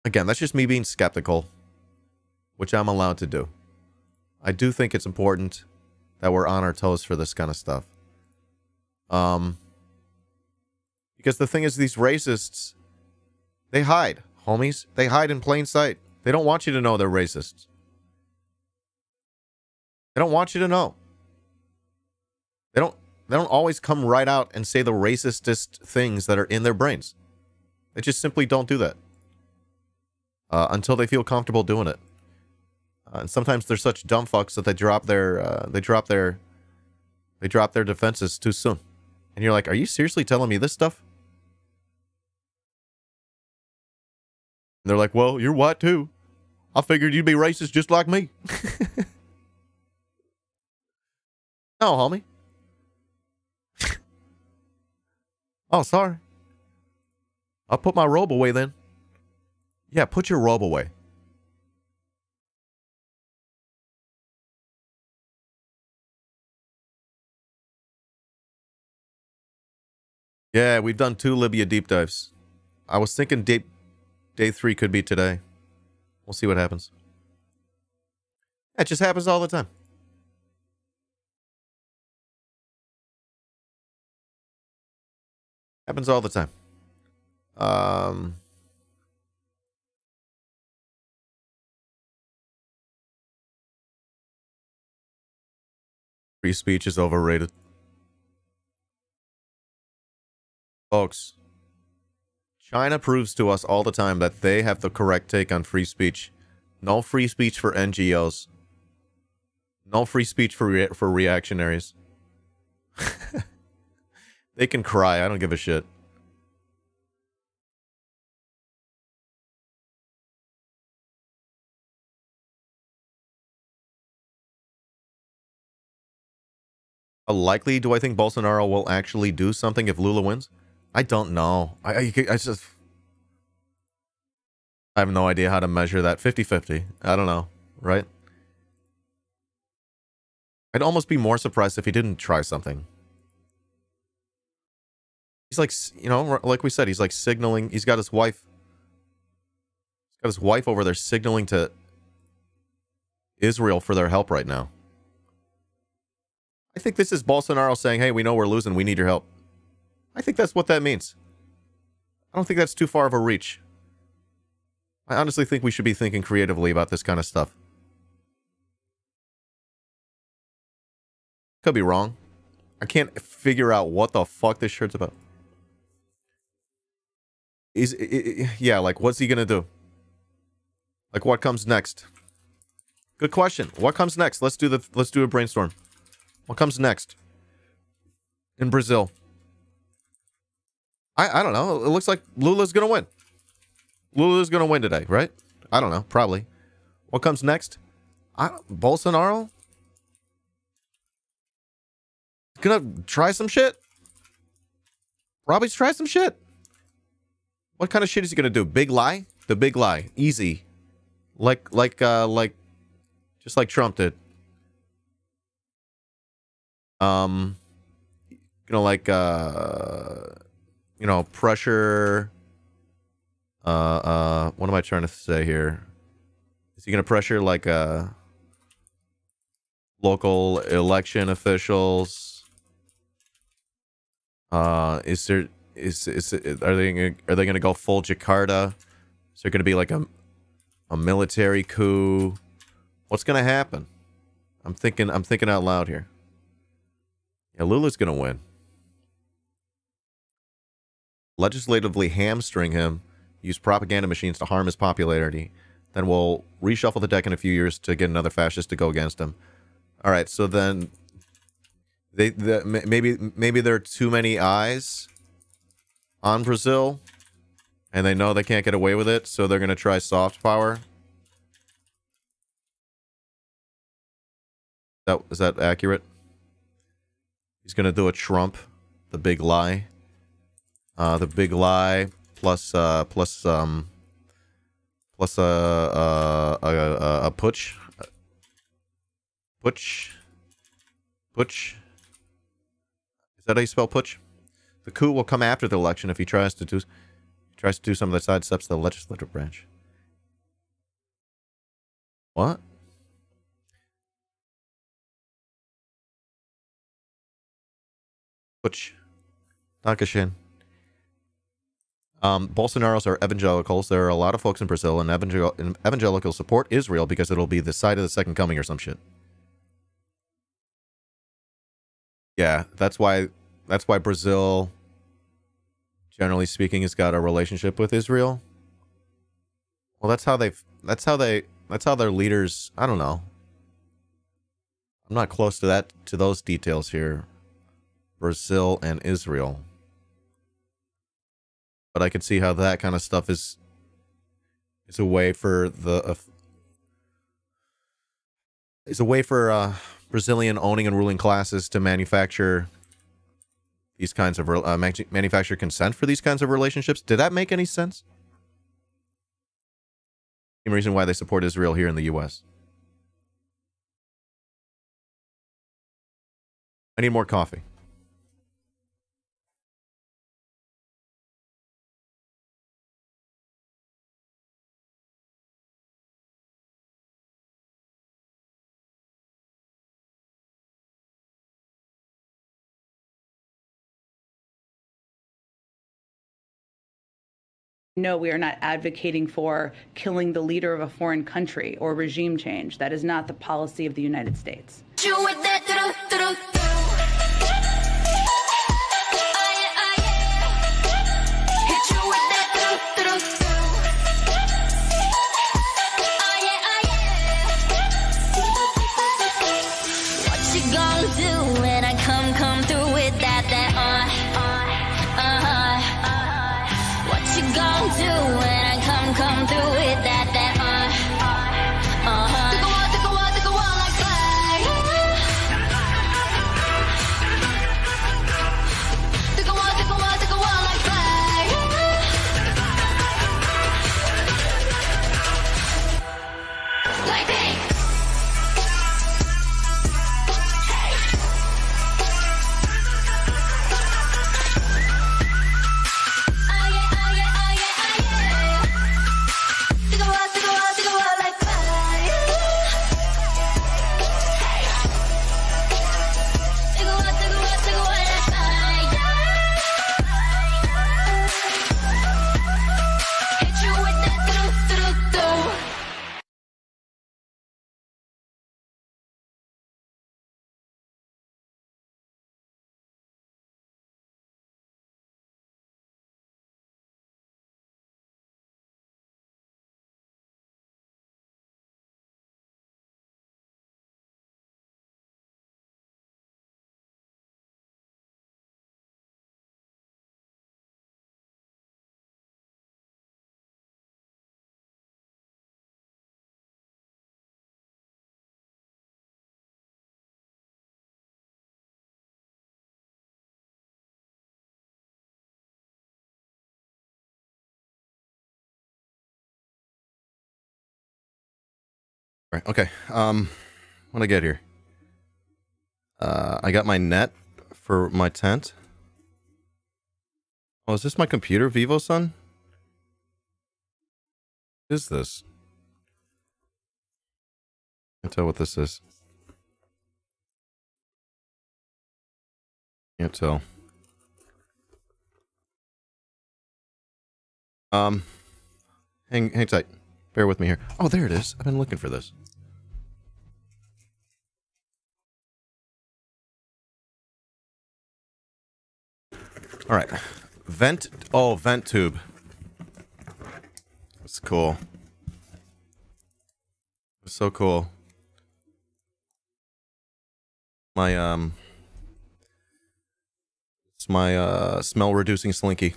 Speaker 3: Again, that's just me being skeptical, which I'm allowed to do. I do think it's important that we're on our toes for this kind of stuff. Because the thing is, these racists, they hide, homies. They hide in plain sight. They don't want you to know they're racists. They don't want you to know. They don't always come right out and say the racistest things that are in their brains. They just simply don't do that. Until they feel comfortable doing it. And sometimes they're such dumb fucks that they drop their defenses too soon. And you're like, are you seriously telling me this stuff? And they're like, well, you're white too. I figured you'd be racist just like me. No, homie. Oh, sorry. I'll put my robe away then. Yeah, put your robe away. Yeah, we've done 2 Libya deep dives. I was thinking day 3 could be today. We'll see what happens. It just happens all the time. Happens all the time. Free speech is overrated. Folks, China proves to us all the time that they have the correct take on free speech. No free speech for NGOs. No free speech for reactionaries. They can cry. I don't give a shit. How likely do I think Bolsonaro will actually do something if Lula wins? I don't know. I have no idea how to measure that. 50-50. I don't know, right? I'd almost be more surprised if he didn't try something. He's like, you know, like we said, he's like signaling. He's got his wife Got his wife over there signaling to Israel for their help right now. I think this is Bolsonaro saying, hey, we know we're losing. We need your help. I think that's what that means. I don't think that's too far of a reach. I honestly think we should be thinking creatively about this kind of stuff. Could be wrong. I can't figure out what the fuck this shirt's about. Yeah, like, what's he gonna do? Like, what comes next? Good question. What comes next? Let's do a brainstorm. What comes next in Brazil? I don't know. It looks like Lula's gonna win. Lula's gonna win today, right? I don't know. Probably. What comes next? Bolsonaro? Gonna try some shit? Probably try some shit. What kind of shit is he gonna do? Big lie? The big lie. Easy. Like just like Trump did. Pressure. What am I trying to say here? Is he gonna pressure like local election officials? Are they gonna go full Jakarta? Is there gonna be like a military coup? What's gonna happen? I'm thinking out loud here. Yeah, Lula's gonna win. Legislatively hamstring him, use propaganda machines to harm his popularity, then we'll reshuffle the deck in a few years to get another fascist to go against him. All right, so then maybe there are too many eyes on Brazil, and they know they can't get away with it, so they're gonna try soft power. Is that accurate? He's gonna do a Trump, the big lie. The big lie plus a putsch. Putsch. Is that how you spell putsch? The coup will come after the election if he tries to do some of the side steps of the legislative branch. What? Putsch. Dankeschön. Bolsonaros are evangelicals. There are a lot of folks in Brazil, and evangelicals support Israel because it'll be the side of the second coming or some shit. Yeah, that's why Brazil, generally speaking, has got a relationship with Israel. Well, that's how their leaders, I don't know. I'm not close to those details here. Brazil and Israel. But I could see how that kind of stuff is a way for Brazilian owning and ruling classes to manufacture these kinds of manufacture consent for these kinds of relationships. Did that make any sense? Same reason why they support Israel here in the U.S. I need more coffee.
Speaker 6: No, we are not advocating for killing the leader of a foreign country or regime change. That is not the policy of the United States.
Speaker 3: Right, okay. What'd I get here? I got my net for my tent. Oh, is this my computer, Vivo Sun? What is this? Can't tell what this is. Can't tell. Hang tight. Bear with me here. Oh, there it is. I've been looking for this. All right. Vent tube. That's cool. It's so cool. It's my smell reducing slinky.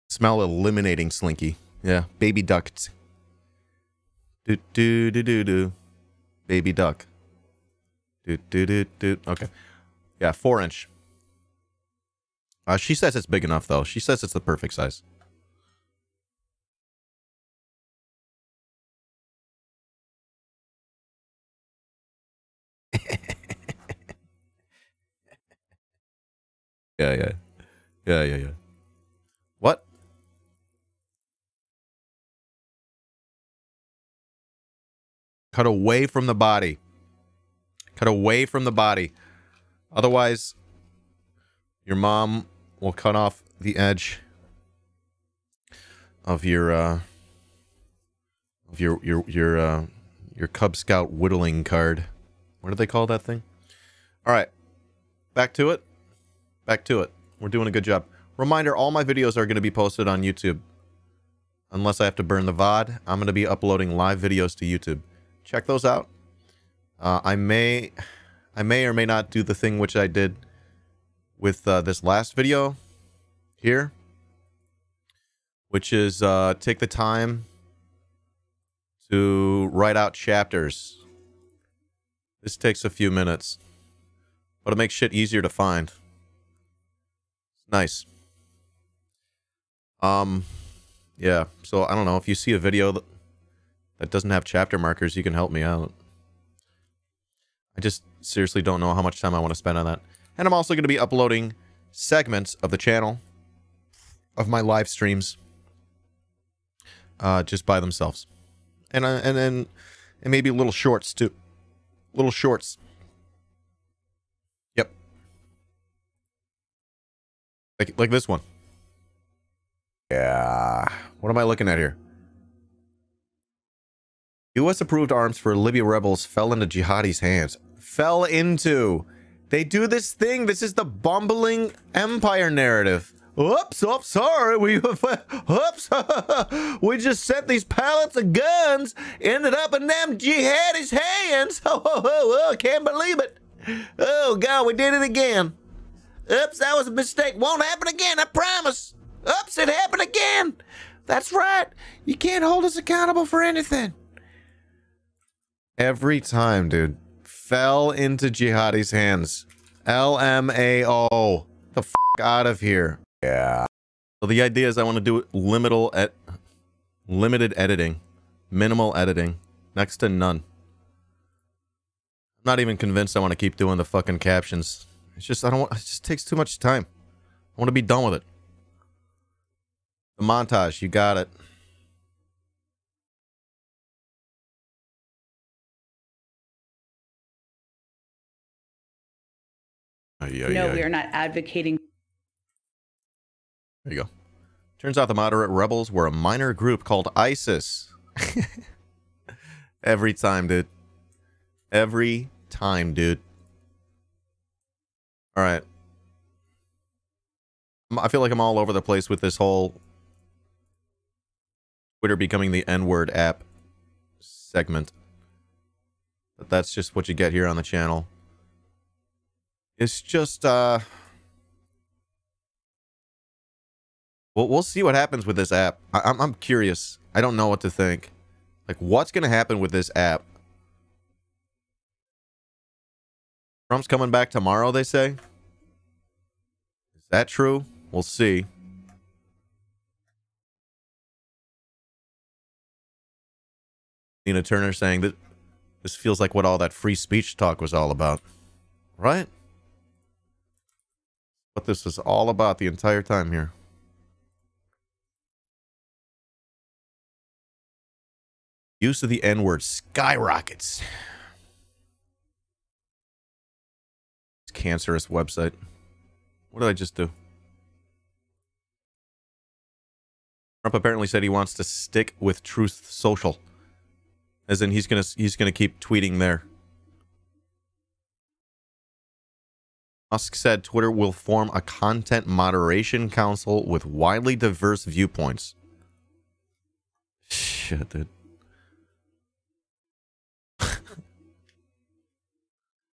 Speaker 3: Smell eliminating slinky. Yeah, baby ducks. Do do do do do. Baby duck. Do do do do. Okay. Yeah, 4-inch. She says it's big enough though. She says it's the perfect size. Yeah. What? Cut away from the body. Cut away from the body. Otherwise, your mom will cut off the edge of your Cub Scout whittling card. What do they call that thing? All right. Back to it. Back to it. We're doing a good job. Reminder, all my videos are going to be posted on YouTube. Unless I have to burn the VOD, I'm going to be uploading live videos to YouTube. Check those out. I may or may not do the thing which I did with this last video here, which is take the time to write out chapters. This takes a few minutes, but it makes shit easier to find. Nice. Yeah, so I don't know, if you see a video that doesn't have chapter markers, you can help me out. I just seriously don't know how much time I want to spend on that. And I'm also going to be uploading segments of the channel, of my live streams, just by themselves. And maybe little shorts too. Little shorts. Yep. Like this one. Yeah. What am I looking at here? U.S. approved arms for Libya rebels fell into jihadis' hands. Fell into. They do this thing. This is the bumbling empire narrative. Oops, sorry. Oops. We just sent these pallets of guns. Ended up in them jihadis' hands. Oh, can't believe it. Oh, God, we did it again. Oops, that was a mistake. Won't happen again, I promise. Oops, it happened again. That's right. You can't hold us accountable for anything. Every time, dude. Fell into jihadis' hands. LMAO. The f*** out of here. Yeah. So the idea is I want to do limited editing. Minimal editing. Next to none. I'm not even convinced I want to keep doing the fucking captions. It's just, it just takes too much time. I want to be done with it. The montage, you got it.
Speaker 6: No, we are not advocating.
Speaker 3: There you go. Turns out the moderate rebels were a minor group called ISIS. Every time, dude. Every time, dude. All right. I feel like I'm all over the place with this whole Twitter becoming the N-word app segment. But that's just what you get here on the channel. It's just, we'll see what happens with this app. I'm curious. I don't know what to think. Like, what's going to happen with this app? Trump's coming back tomorrow, they say. Is that true? We'll see. Nina Turner saying that this feels like what all that free speech talk was all about. Right? What this was all about the entire time here. Use of the N-word skyrockets. It's cancerous website. What did I just do? Trump apparently said he wants to stick with Truth Social. As in he's gonna keep tweeting there. Musk said Twitter will form a content moderation council with widely diverse viewpoints. Shit, dude.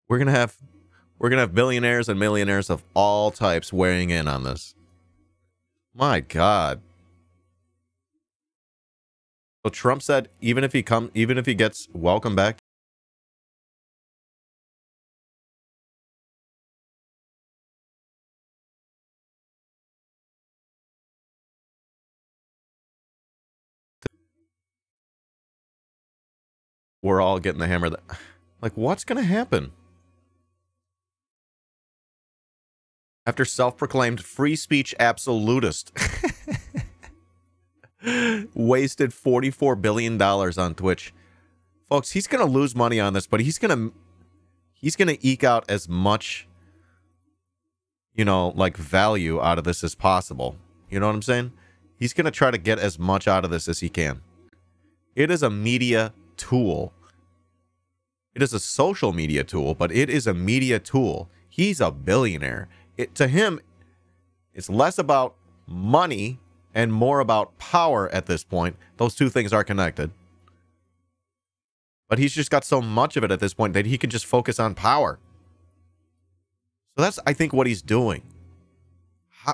Speaker 3: We're gonna have billionaires and millionaires of all types weighing in on this. My God. So Trump said even if he gets welcome back. We're all getting the hammer that, like, what's going to happen? After self-proclaimed free speech absolutist wasted $44 billion on Twitch. Folks, he's going to lose money on this, but he's going to eke out as much, you know, like value out of this as possible. You know what I'm saying? He's going to try to get as much out of this as he can. It is a media tool. It is a social media tool, but it is a media tool. He's a billionaire. To him, it's less about money and more about power at this point. Those two things are connected. But he's just got so much of it at this point that he can just focus on power. So that's, I think, what he's doing.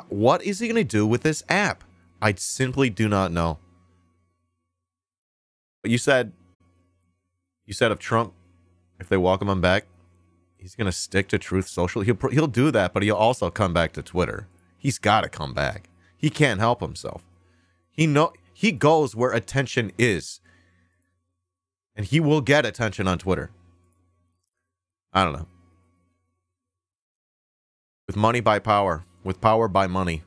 Speaker 3: What is he going to do with this app? I simply do not know. But you said of Trump, if they welcome him back, he's going to stick to Truth Social. He'll do that, but he'll also come back to Twitter. He's got to come back. He can't help himself. He goes where attention is. And he will get attention on Twitter. I don't know. With money by power. With power by money.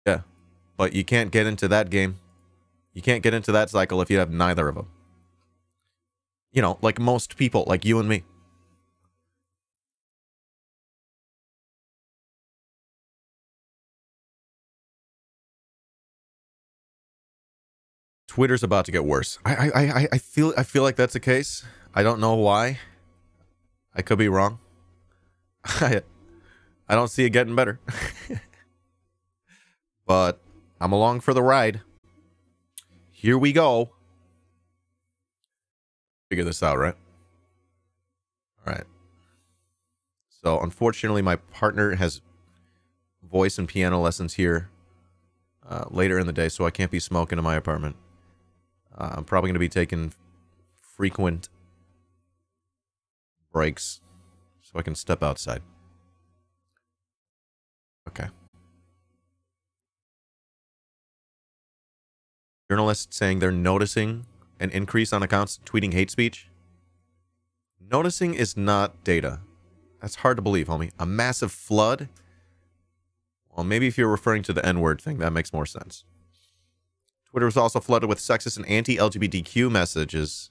Speaker 3: Yeah. But you can't get into that game. You can't get into that cycle if you have neither of them. You know, like most people, like you and me. Twitter's about to get worse. I feel like that's the case. I don't know why. I could be wrong. I don't see it getting better. But I'm along for the ride. Here we go. Figure this out, right? All right. So, unfortunately, my partner has voice and piano lessons here later in the day, so I can't be smoking in my apartment. I'm probably going to be taking frequent breaks so I can step outside. Okay. Journalists saying they're noticing an increase on accounts tweeting hate speech. Noticing is not data. That's hard to believe, homie. A massive flood? Well, maybe if you're referring to the N-word thing, that makes more sense. Twitter was also flooded with sexist and anti-LGBTQ messages.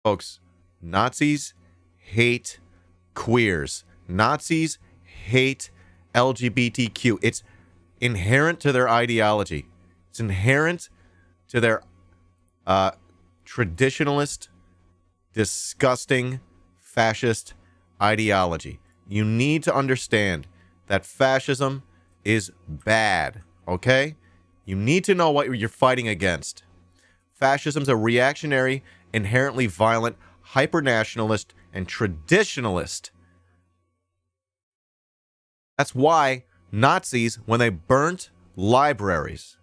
Speaker 3: Folks, Nazis hate queers. Nazis hate LGBTQ. It's inherent to their ideology. It's inherent to their traditionalist, disgusting, fascist ideology. You need to understand that fascism is bad, okay? You need to know what you're fighting against. Fascism's a reactionary, inherently violent, hyper-nationalist, and traditionalist. That's why Nazis, when they burnt libraries,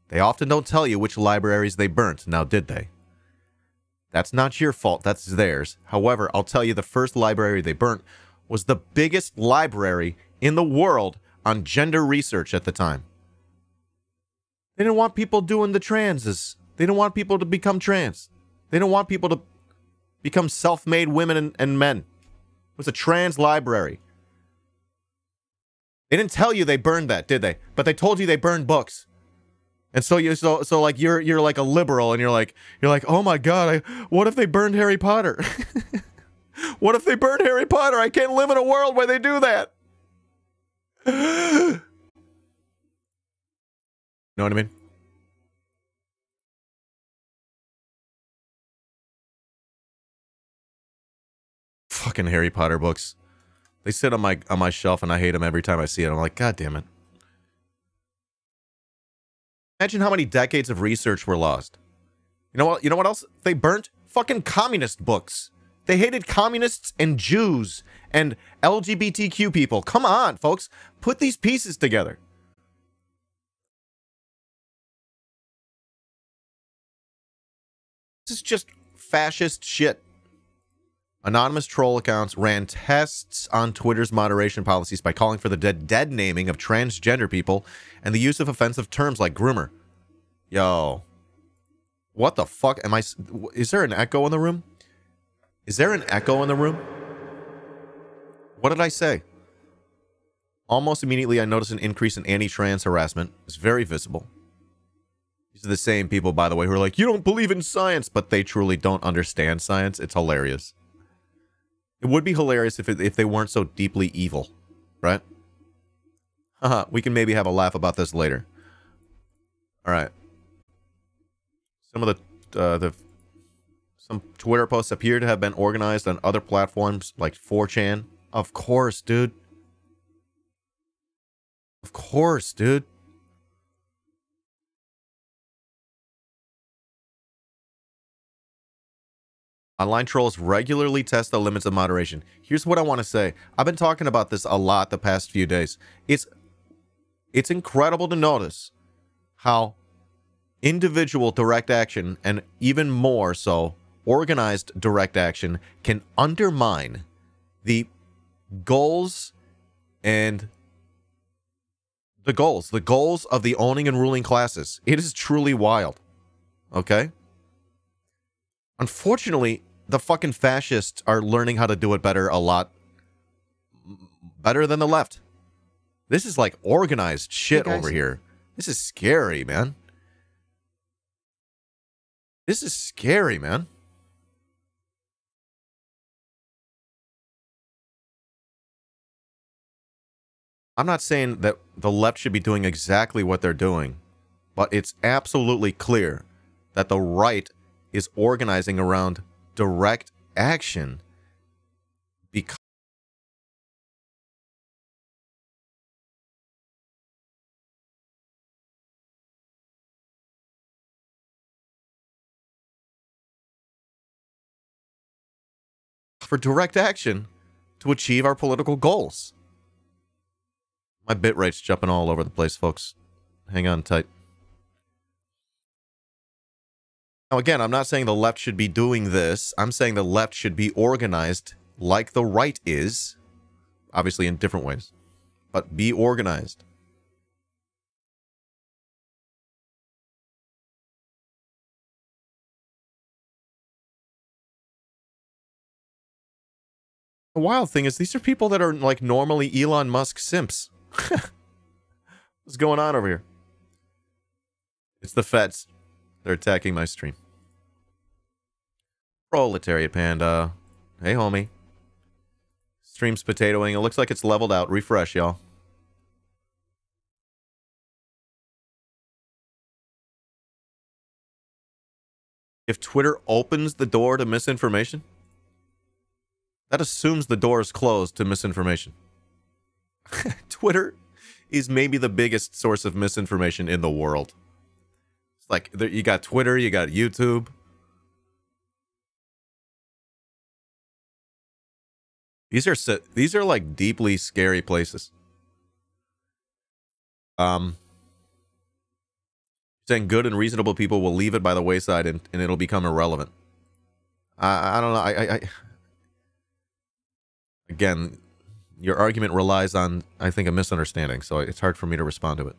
Speaker 3: they often don't tell you which libraries they burnt. Now, did they? That's not your fault. That's theirs. However, I'll tell you the first library they burnt was the biggest library in the world on gender research at the time. They didn't want people doing the transes. They didn't want people to become trans. They didn't want people to become self-made women and men. It was a trans library. They didn't tell you they burned that, did they? But they told you they burned books. And so like you're like a liberal, and you're like, oh my God, what if they burned Harry Potter? What if they burned Harry Potter? I can't live in a world where they do that. You know what I mean? Fucking Harry Potter books. They sit on my shelf, and I hate them every time I see it. I'm like, God damn it. Imagine how many decades of research were lost. You know what else? They burnt fucking communist books. They hated communists and Jews and LGBTQ people. Come on, folks. Put these pieces together. This is just fascist shit. Anonymous troll accounts ran tests on Twitter's moderation policies by calling for the dead naming of transgender people and the use of offensive terms like groomer. Yo. What the fuck? Is there an echo in the room? Is there an echo in the room? What did I say? Almost immediately, I noticed an increase in anti-trans harassment. It's very visible. These are the same people, by the way, who are like, you don't believe in science, but they truly don't understand science. It's hilarious. It would be hilarious if they weren't so deeply evil, right? Haha, we can maybe have a laugh about this later. All right. Some of some Twitter posts appear to have been organized on other platforms like 4chan. Of course, dude. Of course, dude. Online trolls regularly test the limits of moderation. Here's what I want to say. I've been talking about this a lot the past few days. It's incredible to notice how individual direct action, and even more so, organized direct action, can undermine the goals and the goals of the owning and ruling classes. It is truly wild. Okay? Unfortunately, the fucking fascists are learning how to do it better, a lot better than the left. This is like organized shit over here. This is scary, man. This is scary, man. I'm not saying that the left should be doing exactly what they're doing, but it's absolutely clear that the right is organizing around direct action because for direct action to achieve our political goals. My bitrate's jumping all over the place, folks. Hang on tight. Now, again, I'm not saying the left should be doing this. I'm saying the left should be organized like the right is. Obviously in different ways. But be organized. The wild thing is these are people that are like normally Elon Musk simps. What's going on over here? It's the feds. They're attacking my stream. Proletariat Panda. Hey, homie. Stream's potatoing. It looks like it's leveled out. Refresh, y'all. If Twitter opens the door to misinformation, that assumes the door is closed to misinformation. Twitter is maybe the biggest source of misinformation in the world. It's like you got Twitter, you got YouTube. These are like deeply scary places. Saying good and reasonable people will leave it by the wayside and it'll become irrelevant. I don't know. Again, your argument relies on, I think, a misunderstanding, so it's hard for me to respond to it.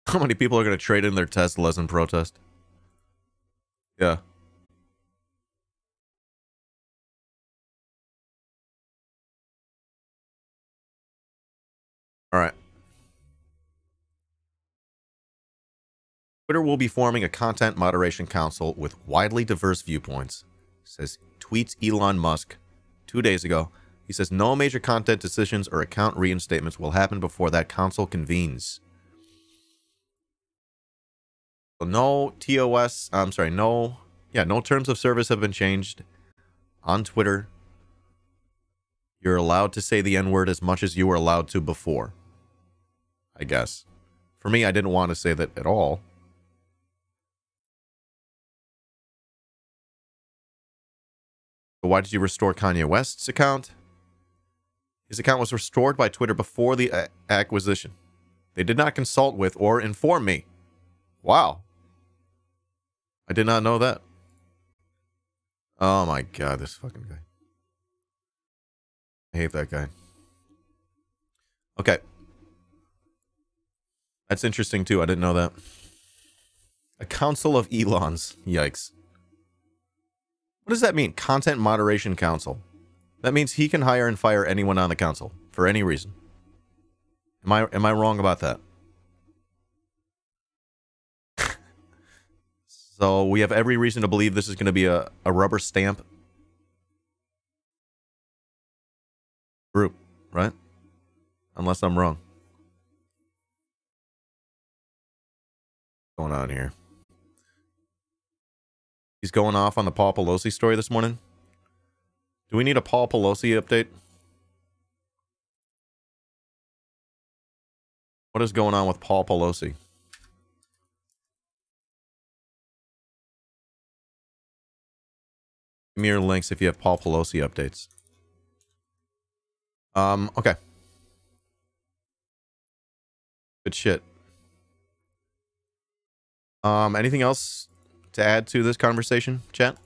Speaker 3: How many people are going to trade in their Teslas in protest? Yeah. All right. Twitter will be forming a content moderation council with widely diverse viewpoints, tweets Elon Musk 2 days ago. He says no major content decisions or account reinstatements will happen before that council convenes. So no terms of service have been changed on Twitter. You're allowed to say the N-word as much as you were allowed to before, I guess. For me, I didn't want to say that at all. But why did you restore Kanye West's account? His account was restored by Twitter before the acquisition. They did not consult with or inform me. Wow. I did not know that. Oh my god, this fucking guy. I hate that guy. Okay. That's interesting too. I didn't know that. A council of Elons. Yikes. What does that mean? Content Moderation Council. That means he can hire and fire anyone on the council for any reason. Am I wrong about that? So we have every reason to believe this is going to be a rubber stamp group, right? Unless I'm wrong. What's going on here? He's going off on the Paul Pelosi story this morning. Do we need a Paul Pelosi update? What is going on with Paul Pelosi? Give me your links if you have Paul Pelosi updates. Okay. Good shit. Anything else to add to this conversation, chat?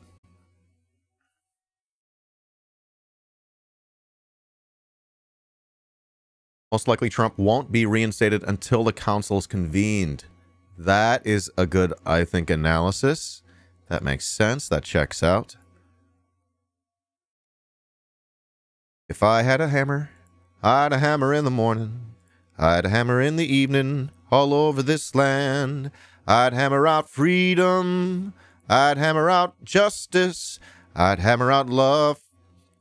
Speaker 3: Most likely Trump won't be reinstated until the council is convened. That is a good, I think, analysis. That makes sense. That checks out. If I had a hammer, I'd a hammer in the morning. I'd a hammer in the evening all over this land. I'd hammer out freedom. I'd hammer out justice. I'd hammer out love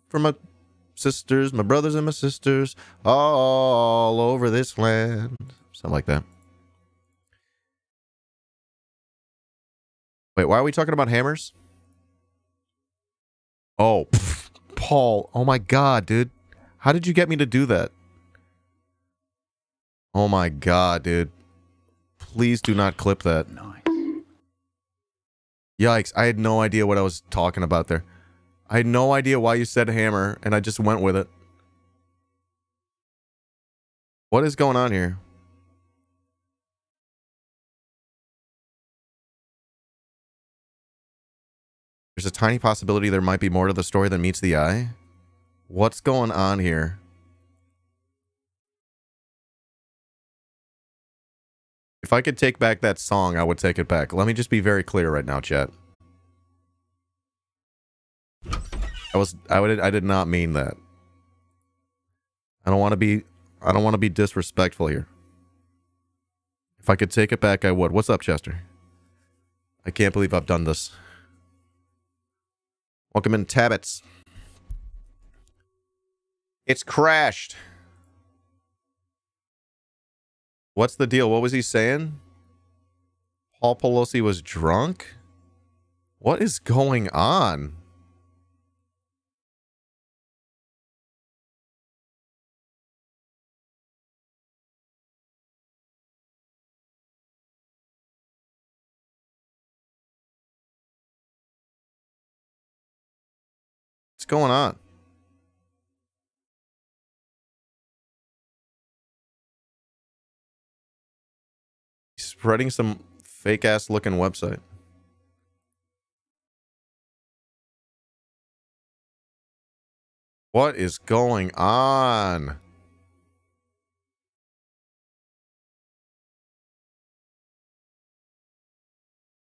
Speaker 3: for my sisters, my brothers and my sisters all over this land. Something like that. Wait, why are we talking about hammers? Oh, Paul. Oh my god, dude. How did you get me to do that? Oh my god, dude. Please do not clip that.
Speaker 7: Nice.
Speaker 3: Yikes, I had no idea what I was talking about there. I had no idea why you said hammer, and I just went with it. What is going on here? There's a tiny possibility there might be more to the story than meets the eye. What's going on here? If I could take back that song, I would take it back. Let me just be very clear right now, chat. I did not mean that. I don't want to be disrespectful here. If I could take it back, I would. What's up, Chester? I can't believe I've done this. Welcome in, Tabbits. It's crashed. What's the deal? What was he saying? Paul Pelosi was drunk? What is going on? What's going on? He's spreading some fake ass looking website. What is going on?